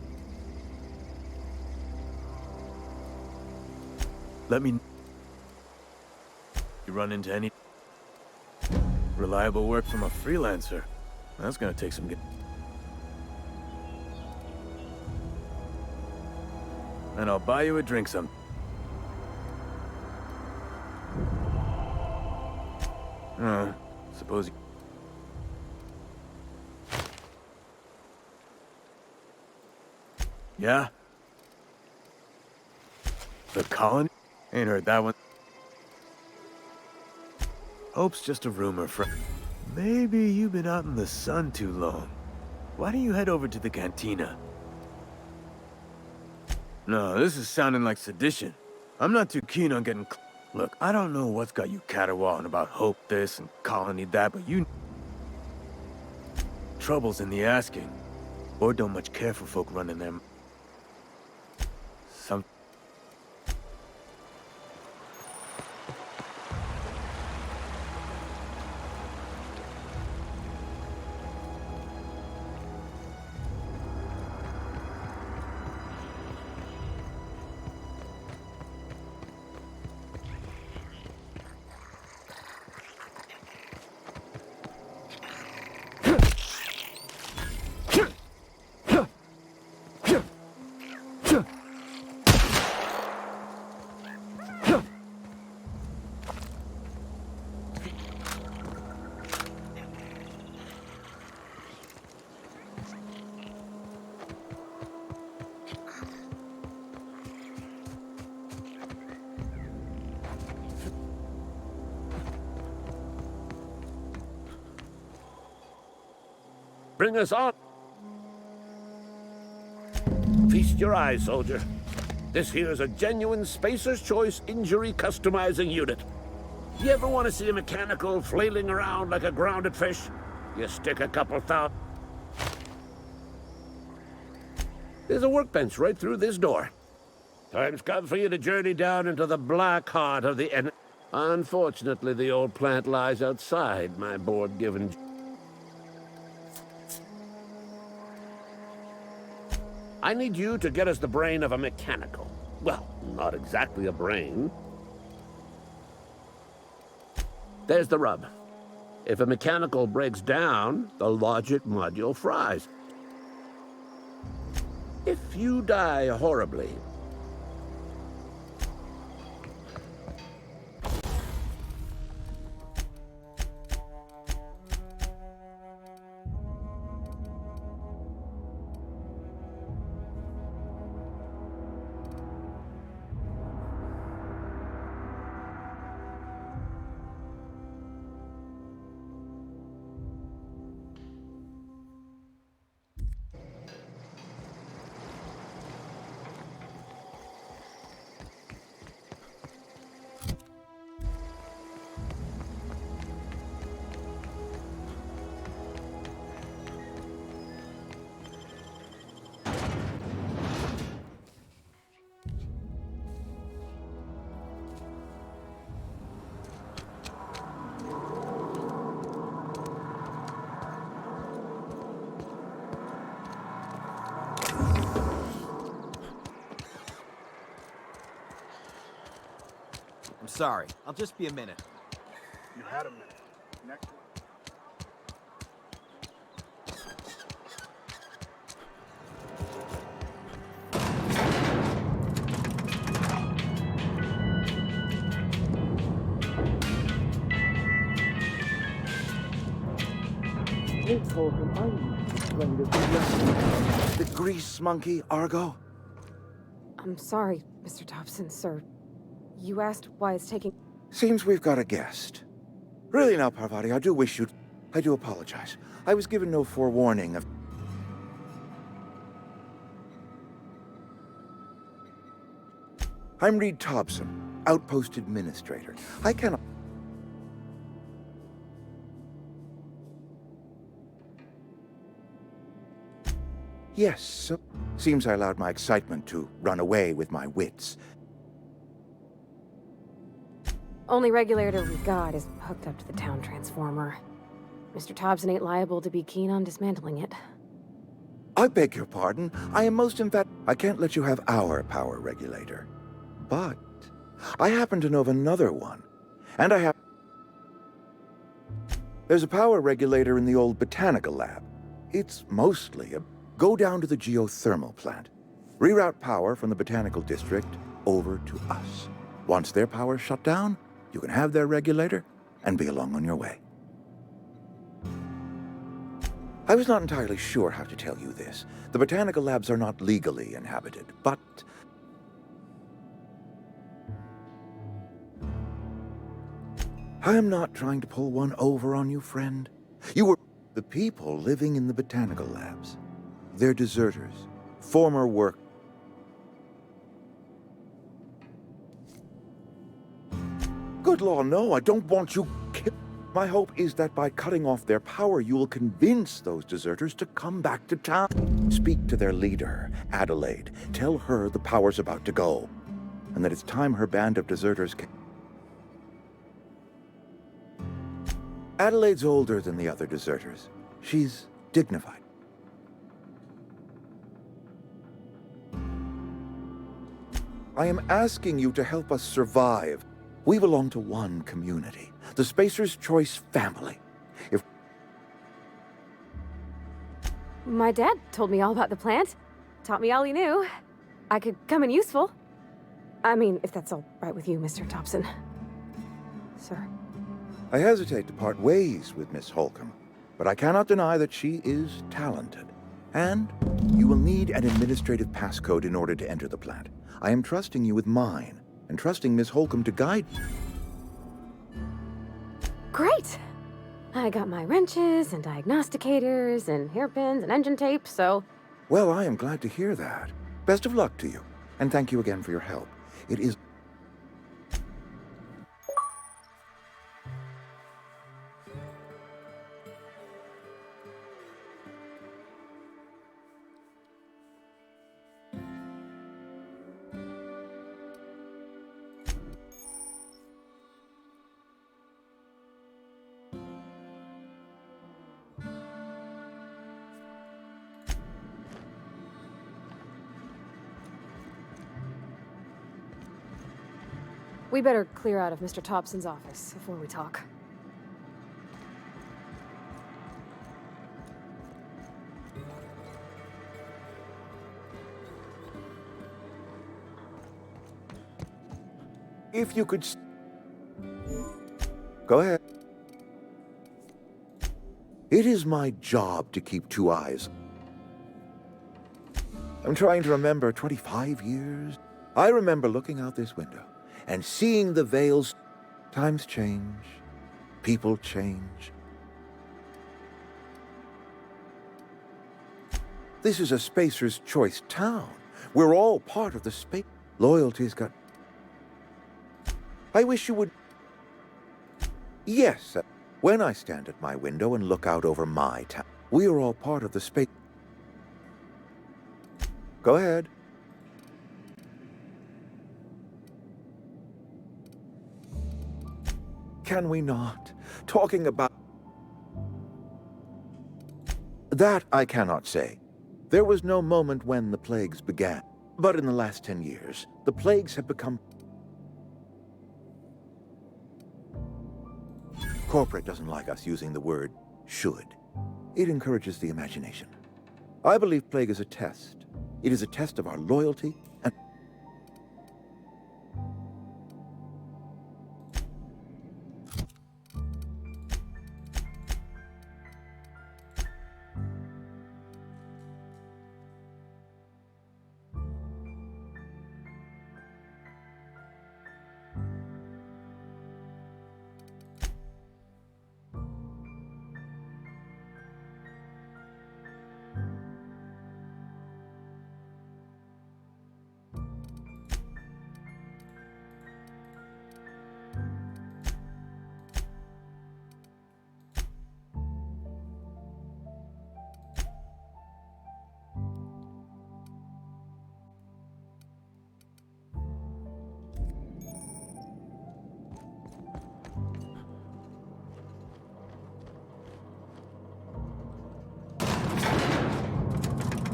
Let me... You run into any... reliable work from a freelancer? That's gonna take some... And I'll buy you a drink some... Suppose you... Yeah? The colony? Ain't heard that one. Hope's just a rumor, Maybe you've been out in the sun too long. Why don't you head over to the cantina? No, this is sounding like sedition. I'm not too keen on getting... Look, I don't know what's got you caterwauling about Hope this and Colony that, but you... Trouble's in the asking. Or don't much care for folk running them. Some... Bring us on. Feast your eyes, soldier. This here's a genuine Spacer's Choice injury customizing unit. You ever want to see a mechanical flailing around like a grounded fish? You stick a couple thousand... There's a workbench right through this door. Time's come for you to journey down into the black heart of the... Unfortunately, the old plant lies outside my board-given... I need you to get us the brain of a mechanical. Well, not exactly a brain. There's the rub. If a mechanical breaks down, the logic module fries. If you die horribly, I'm sorry. I'll just be a minute. You had a minute. Next one. The grease monkey, Argo? I'm sorry, Mr. Thompson, sir. You asked why it's taking... Seems we've got a guest. Really now, Parvati, I do wish you'd... I do apologize. I was given no forewarning of... I'm Reed Thompson, Outpost Administrator. I cannot... Yes, so... Seems I allowed my excitement to run away with my wits. Only regulator we've got is hooked up to the town transformer. Mr. Thompson ain't liable to be keen on dismantling it. I beg your pardon. I am most emphatic. I can't let you have our power regulator. But I happen to know of another one. And I have... There's a power regulator in the old botanical lab. It's mostly a... Go down to the geothermal plant. Reroute power from the botanical district over to us. Once their power's shut down, you can have their regulator and be along on your way. I was not entirely sure how to tell you this. The botanical labs are not legally inhabited, but... I am not trying to pull one over on you, friend. You were the people living in the botanical labs. They're deserters, former work. Good law, no, I don't want you killed. My hope is that by cutting off their power, you will convince those deserters to come back to town. Speak to their leader, Adelaide. Tell her the power's about to go, and that it's time her band of deserters came. Adelaide's older than the other deserters. She's dignified. I am asking you to help us survive. We belong to one community, the Spacer's Choice family. If My dad told me all about the plant. Taught me all he knew. I could come in useful. I mean, if that's all right with you, Mr. Thompson. Sir. I hesitate to part ways with Miss Holcomb, but I cannot deny that she is talented. And you will need an administrative passcode in order to enter the plant. I am trusting you with mine, and trusting Miss Holcomb to guide me. Great! I got my wrenches and diagnosticators and hairpins and engine tape, so... Well, I am glad to hear that. Best of luck to you, and thank you again for your help. It is... We better clear out of Mr. Thompson's office before we talk. If you could... Go ahead. It is my job to keep two eyes. I'm trying to remember 25 years. I remember looking out this window and seeing the veils. Times change. People change. This is a Spacer's Choice town. We're all part of the space. Loyalty's got... I wish you would... Yes, when I stand at my window and look out over my town, we are all part of the space... Go ahead. Can we not? Talking about... That I cannot say. There was no moment when the plagues began. But in the last 10 years, the plagues have become... Corporate doesn't like us using the word should. It encourages the imagination. I believe plague is a test. It is a test of our loyalty and...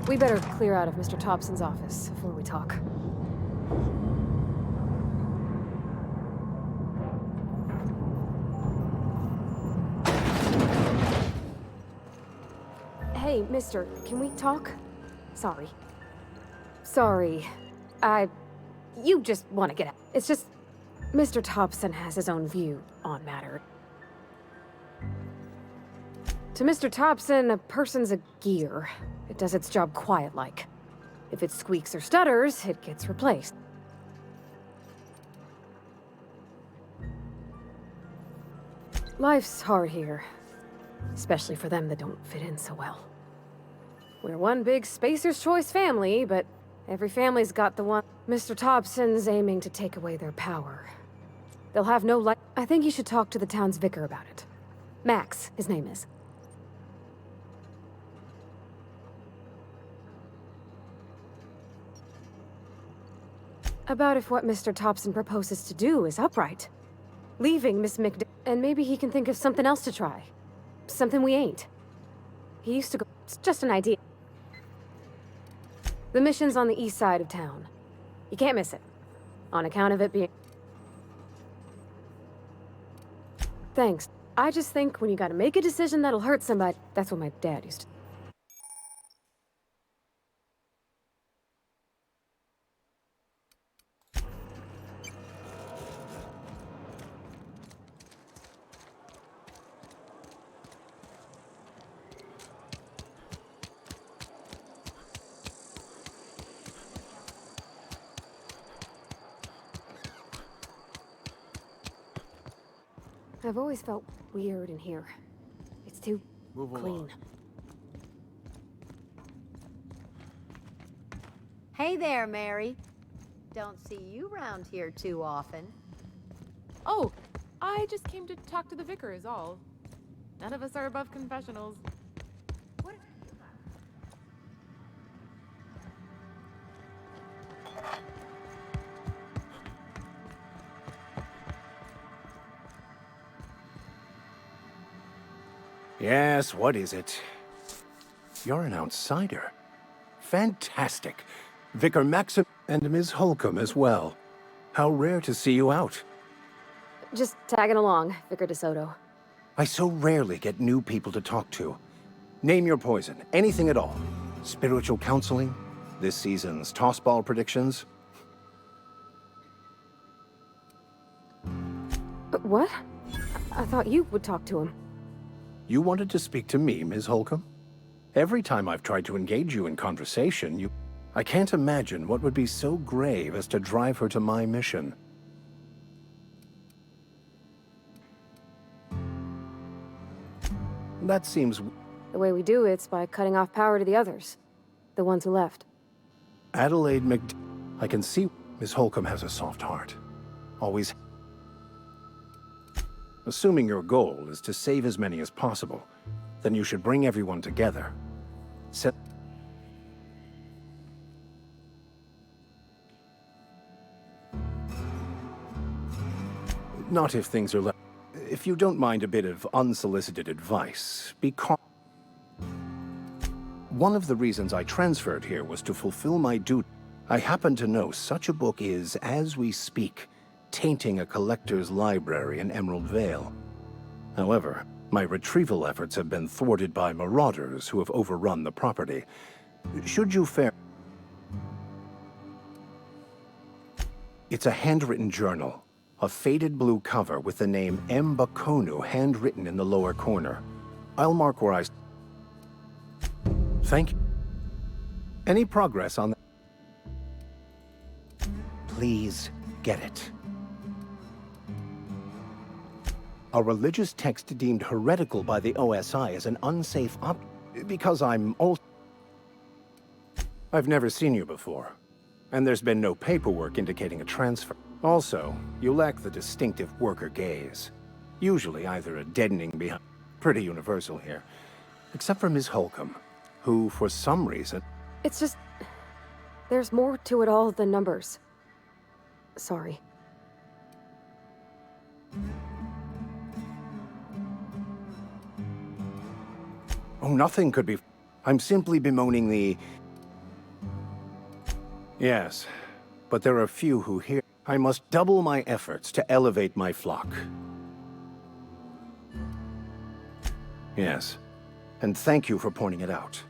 We better clear out of Mr. Thompson's office before we talk. Hey, mister, can we talk? Sorry. Sorry. You just want to get out. It's just... Mr. Thompson has his own view on matter. To Mr. Thompson, a person's a gear. It does its job quiet-like. If it squeaks or stutters, it gets replaced. Life's hard here. Especially for them that don't fit in so well. We're one big Spacer's Choice family, but every family's got the one. Mr. Thompson's aiming to take away their power. They'll have no light. I think you should talk to the town's vicar about it. Max, his name is. About if what Mr. Thompson proposes to do is upright. Leaving Miss McD... And maybe he can think of something else to try. Something we ain't. He used to go... It's just an idea. The mission's on the east side of town. You can't miss it. On account of it being... Thanks. I just think when you gotta make a decision that'll hurt somebody... That's what my dad used to... I've always felt weird in here. It's too clean. Hey there, Mary. Don't see you around here too often. Oh, I just came to talk to the vicar is all. None of us are above confessionals. Yes, what is it? You're an outsider. Fantastic. Vicar Maxim and Ms. Holcomb as well. How rare to see you out. Just tagging along, Vicar DeSoto. I so rarely get new people to talk to. Name your poison, anything at all. Spiritual counseling? This season's tossball predictions? What? I thought you would talk to him. You wanted to speak to me, Ms. Holcomb? Every time I've tried to engage you in conversation, you... I can't imagine what would be so grave as to drive her to my mission. That seems... The way we do it's by cutting off power to the others. The ones who left. Adelaide I can see Miss Holcomb has a soft heart. Always... Assuming your goal is to save as many as possible, then you should bring everyone together. Not if things are left. If you don't mind a bit of unsolicited advice, one of the reasons I transferred here was to fulfill my duty. I happen to know such a book is, as we speak, tainting a collector's library in Emerald Vale. However, my retrieval efforts have been thwarted by marauders who have overrun the property. Should you fare... It's a handwritten journal. A faded blue cover with the name M. Bakonu handwritten in the lower corner. I'll mark where I... Thank you. Any progress on that? Please get it. A religious text deemed heretical by the OSI is an unsafe because I'm old. I've never seen you before, and there's been no paperwork indicating a transfer. Also, you lack the distinctive worker gaze. Usually either a deadening behind... Pretty universal here. Except for Ms. Holcomb, who, for some reason... It's just... There's more to it all than numbers. Sorry. Oh, nothing could be... I'm simply bemoaning the... Yes, but there are few who hear... I must double my efforts to elevate my flock. Yes, and thank you for pointing it out.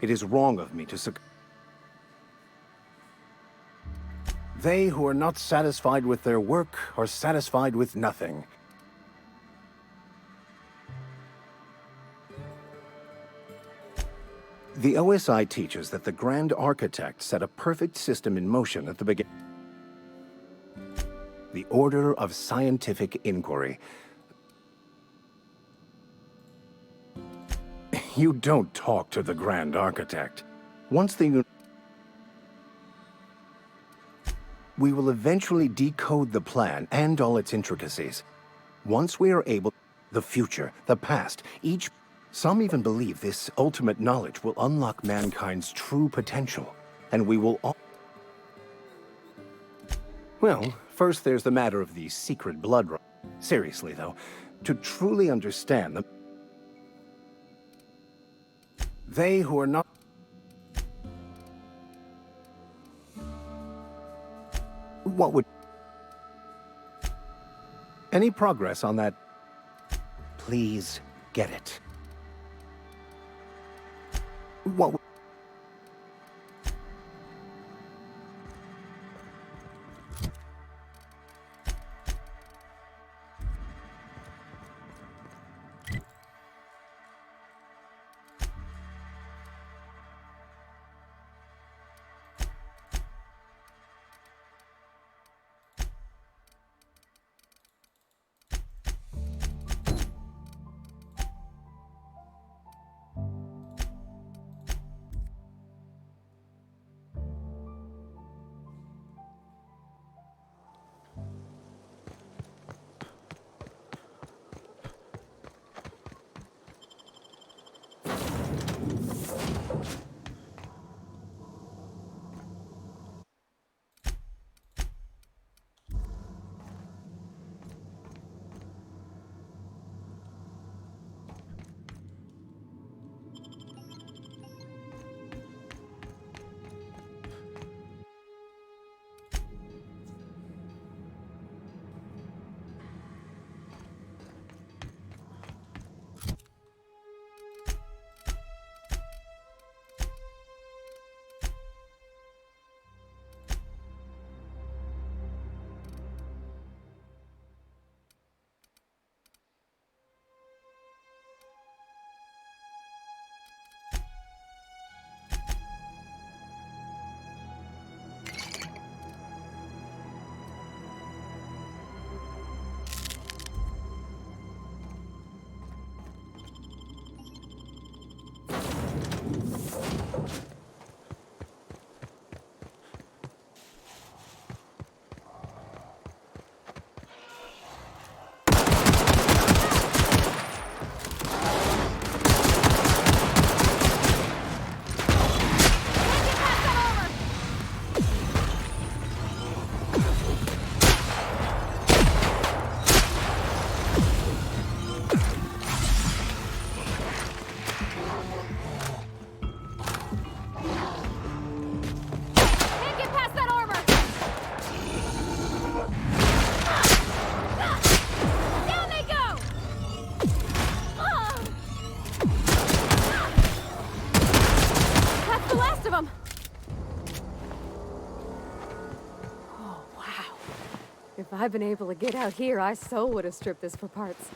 It is wrong of me to They who are not satisfied with their work are satisfied with nothing. The OSI teaches that the Grand Architect set a perfect system in motion at the beginning. The Order of Scientific Inquiry. You don't talk to the Grand Architect. Once we will eventually decode the plan and all its intricacies. Once we are able... The future, the past, each... Some even believe this ultimate knowledge will unlock mankind's true potential, and we will all... Well, first there's the matter of the secret blood run. Seriously, though, to truly understand them... They who are not... What would... Any progress on that? Please get it. What... If I'd been able to get out here, I so would have stripped this for parts.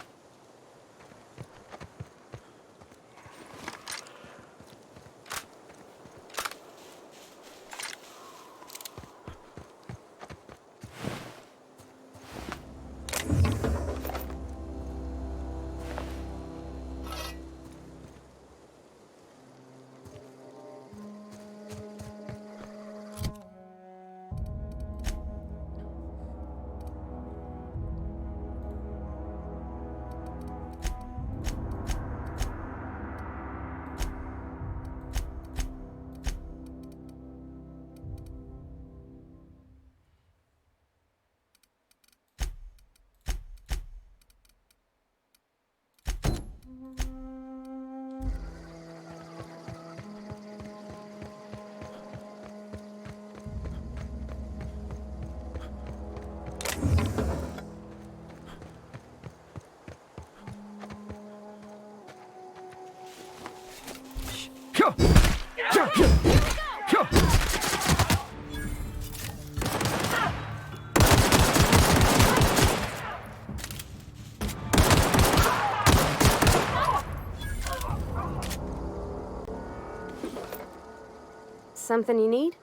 Something you need?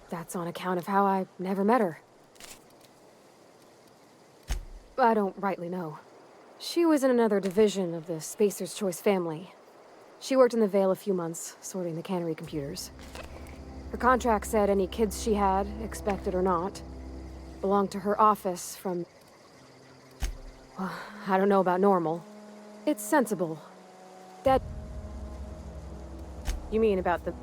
That's on account of how I never met her. I don't rightly know. She was in another division of the Spacer's Choice family. She worked in the Vale a few months, sorting the cannery computers. Her contract said any kids she had, expected or not, belonged to her office from... Well, I don't know about normal. It's sensible. That... You mean about the...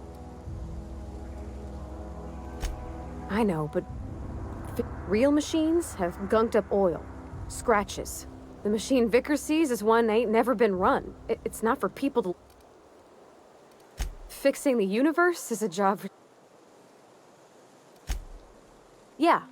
I know, but... Real machines have gunked up oil. Scratches. The machine Vickers sees is one ain't never been run. It's not for people to... Fixing the universe is a job for... Yeah.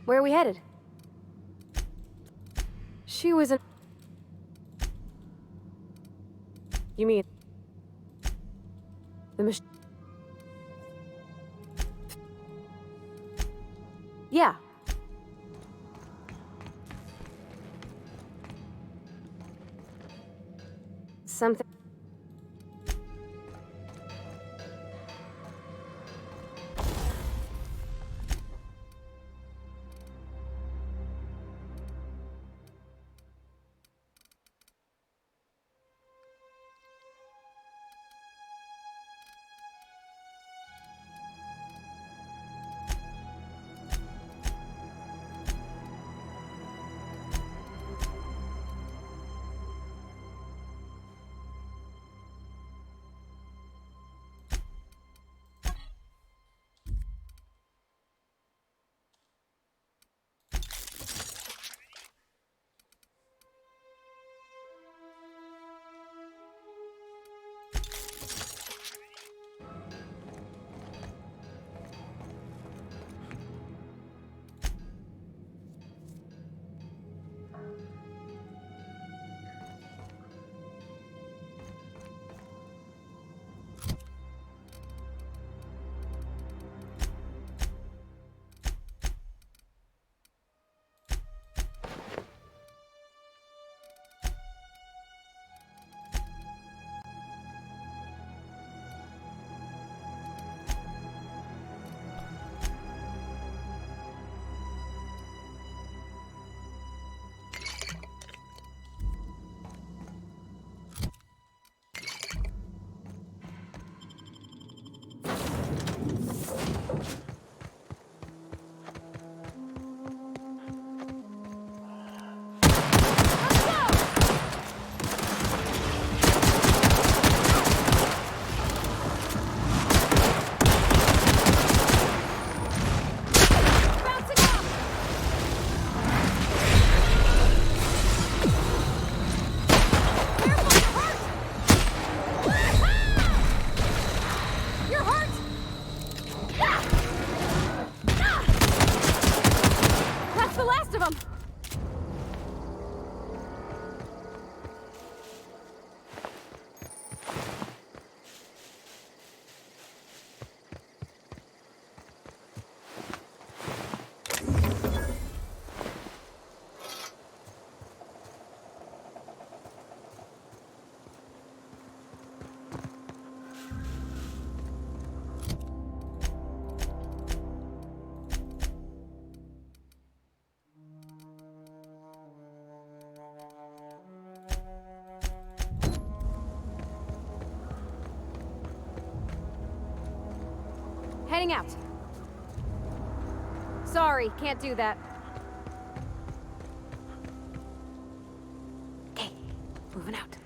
Where are we headed? She was a... You mean... The mach... Yeah. Something... Heading out. Sorry, can't do that. Okay, moving out.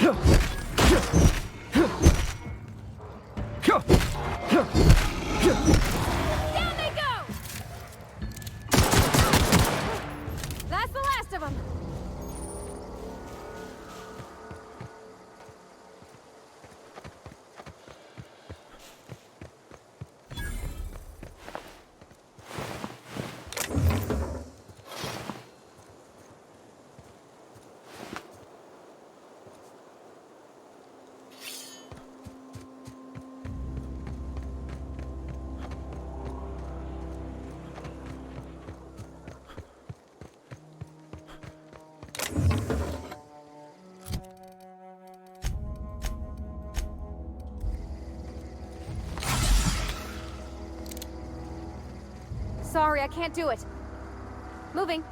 Down they go! That's the last of them. Sorry, I can't do it. Moving.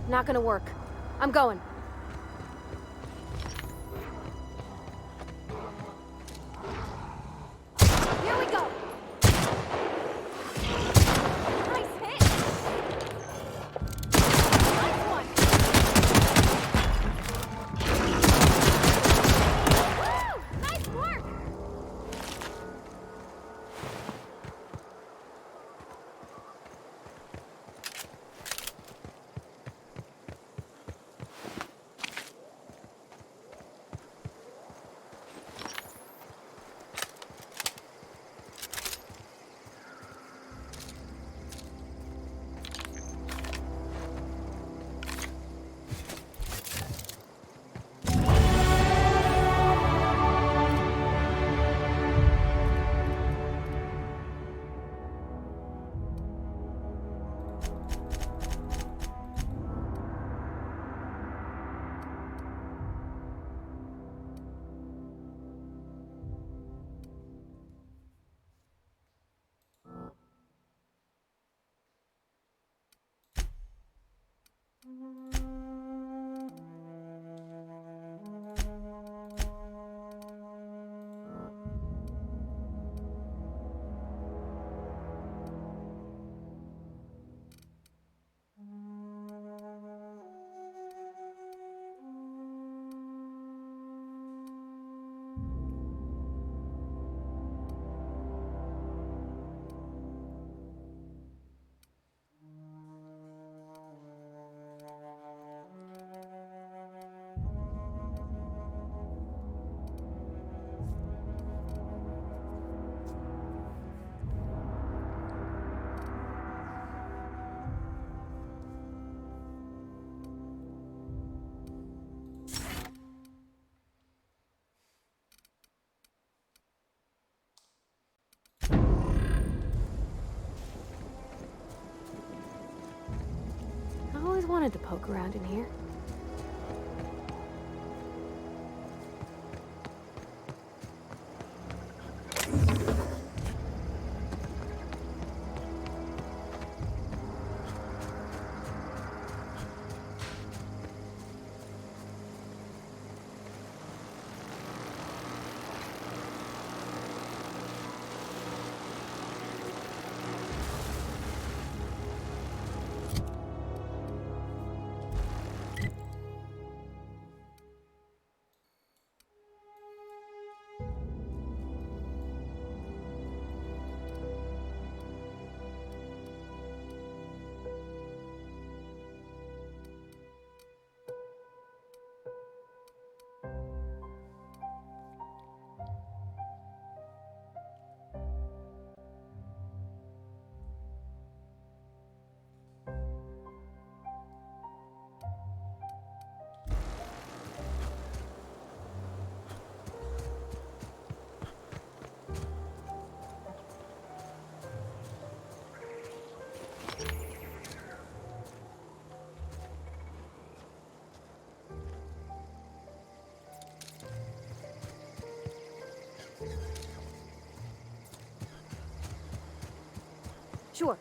Not gonna work. I'm going. Here we go! Nice hit! Nice one! Woo! Nice work! I always wanted to poke around in here. Sure.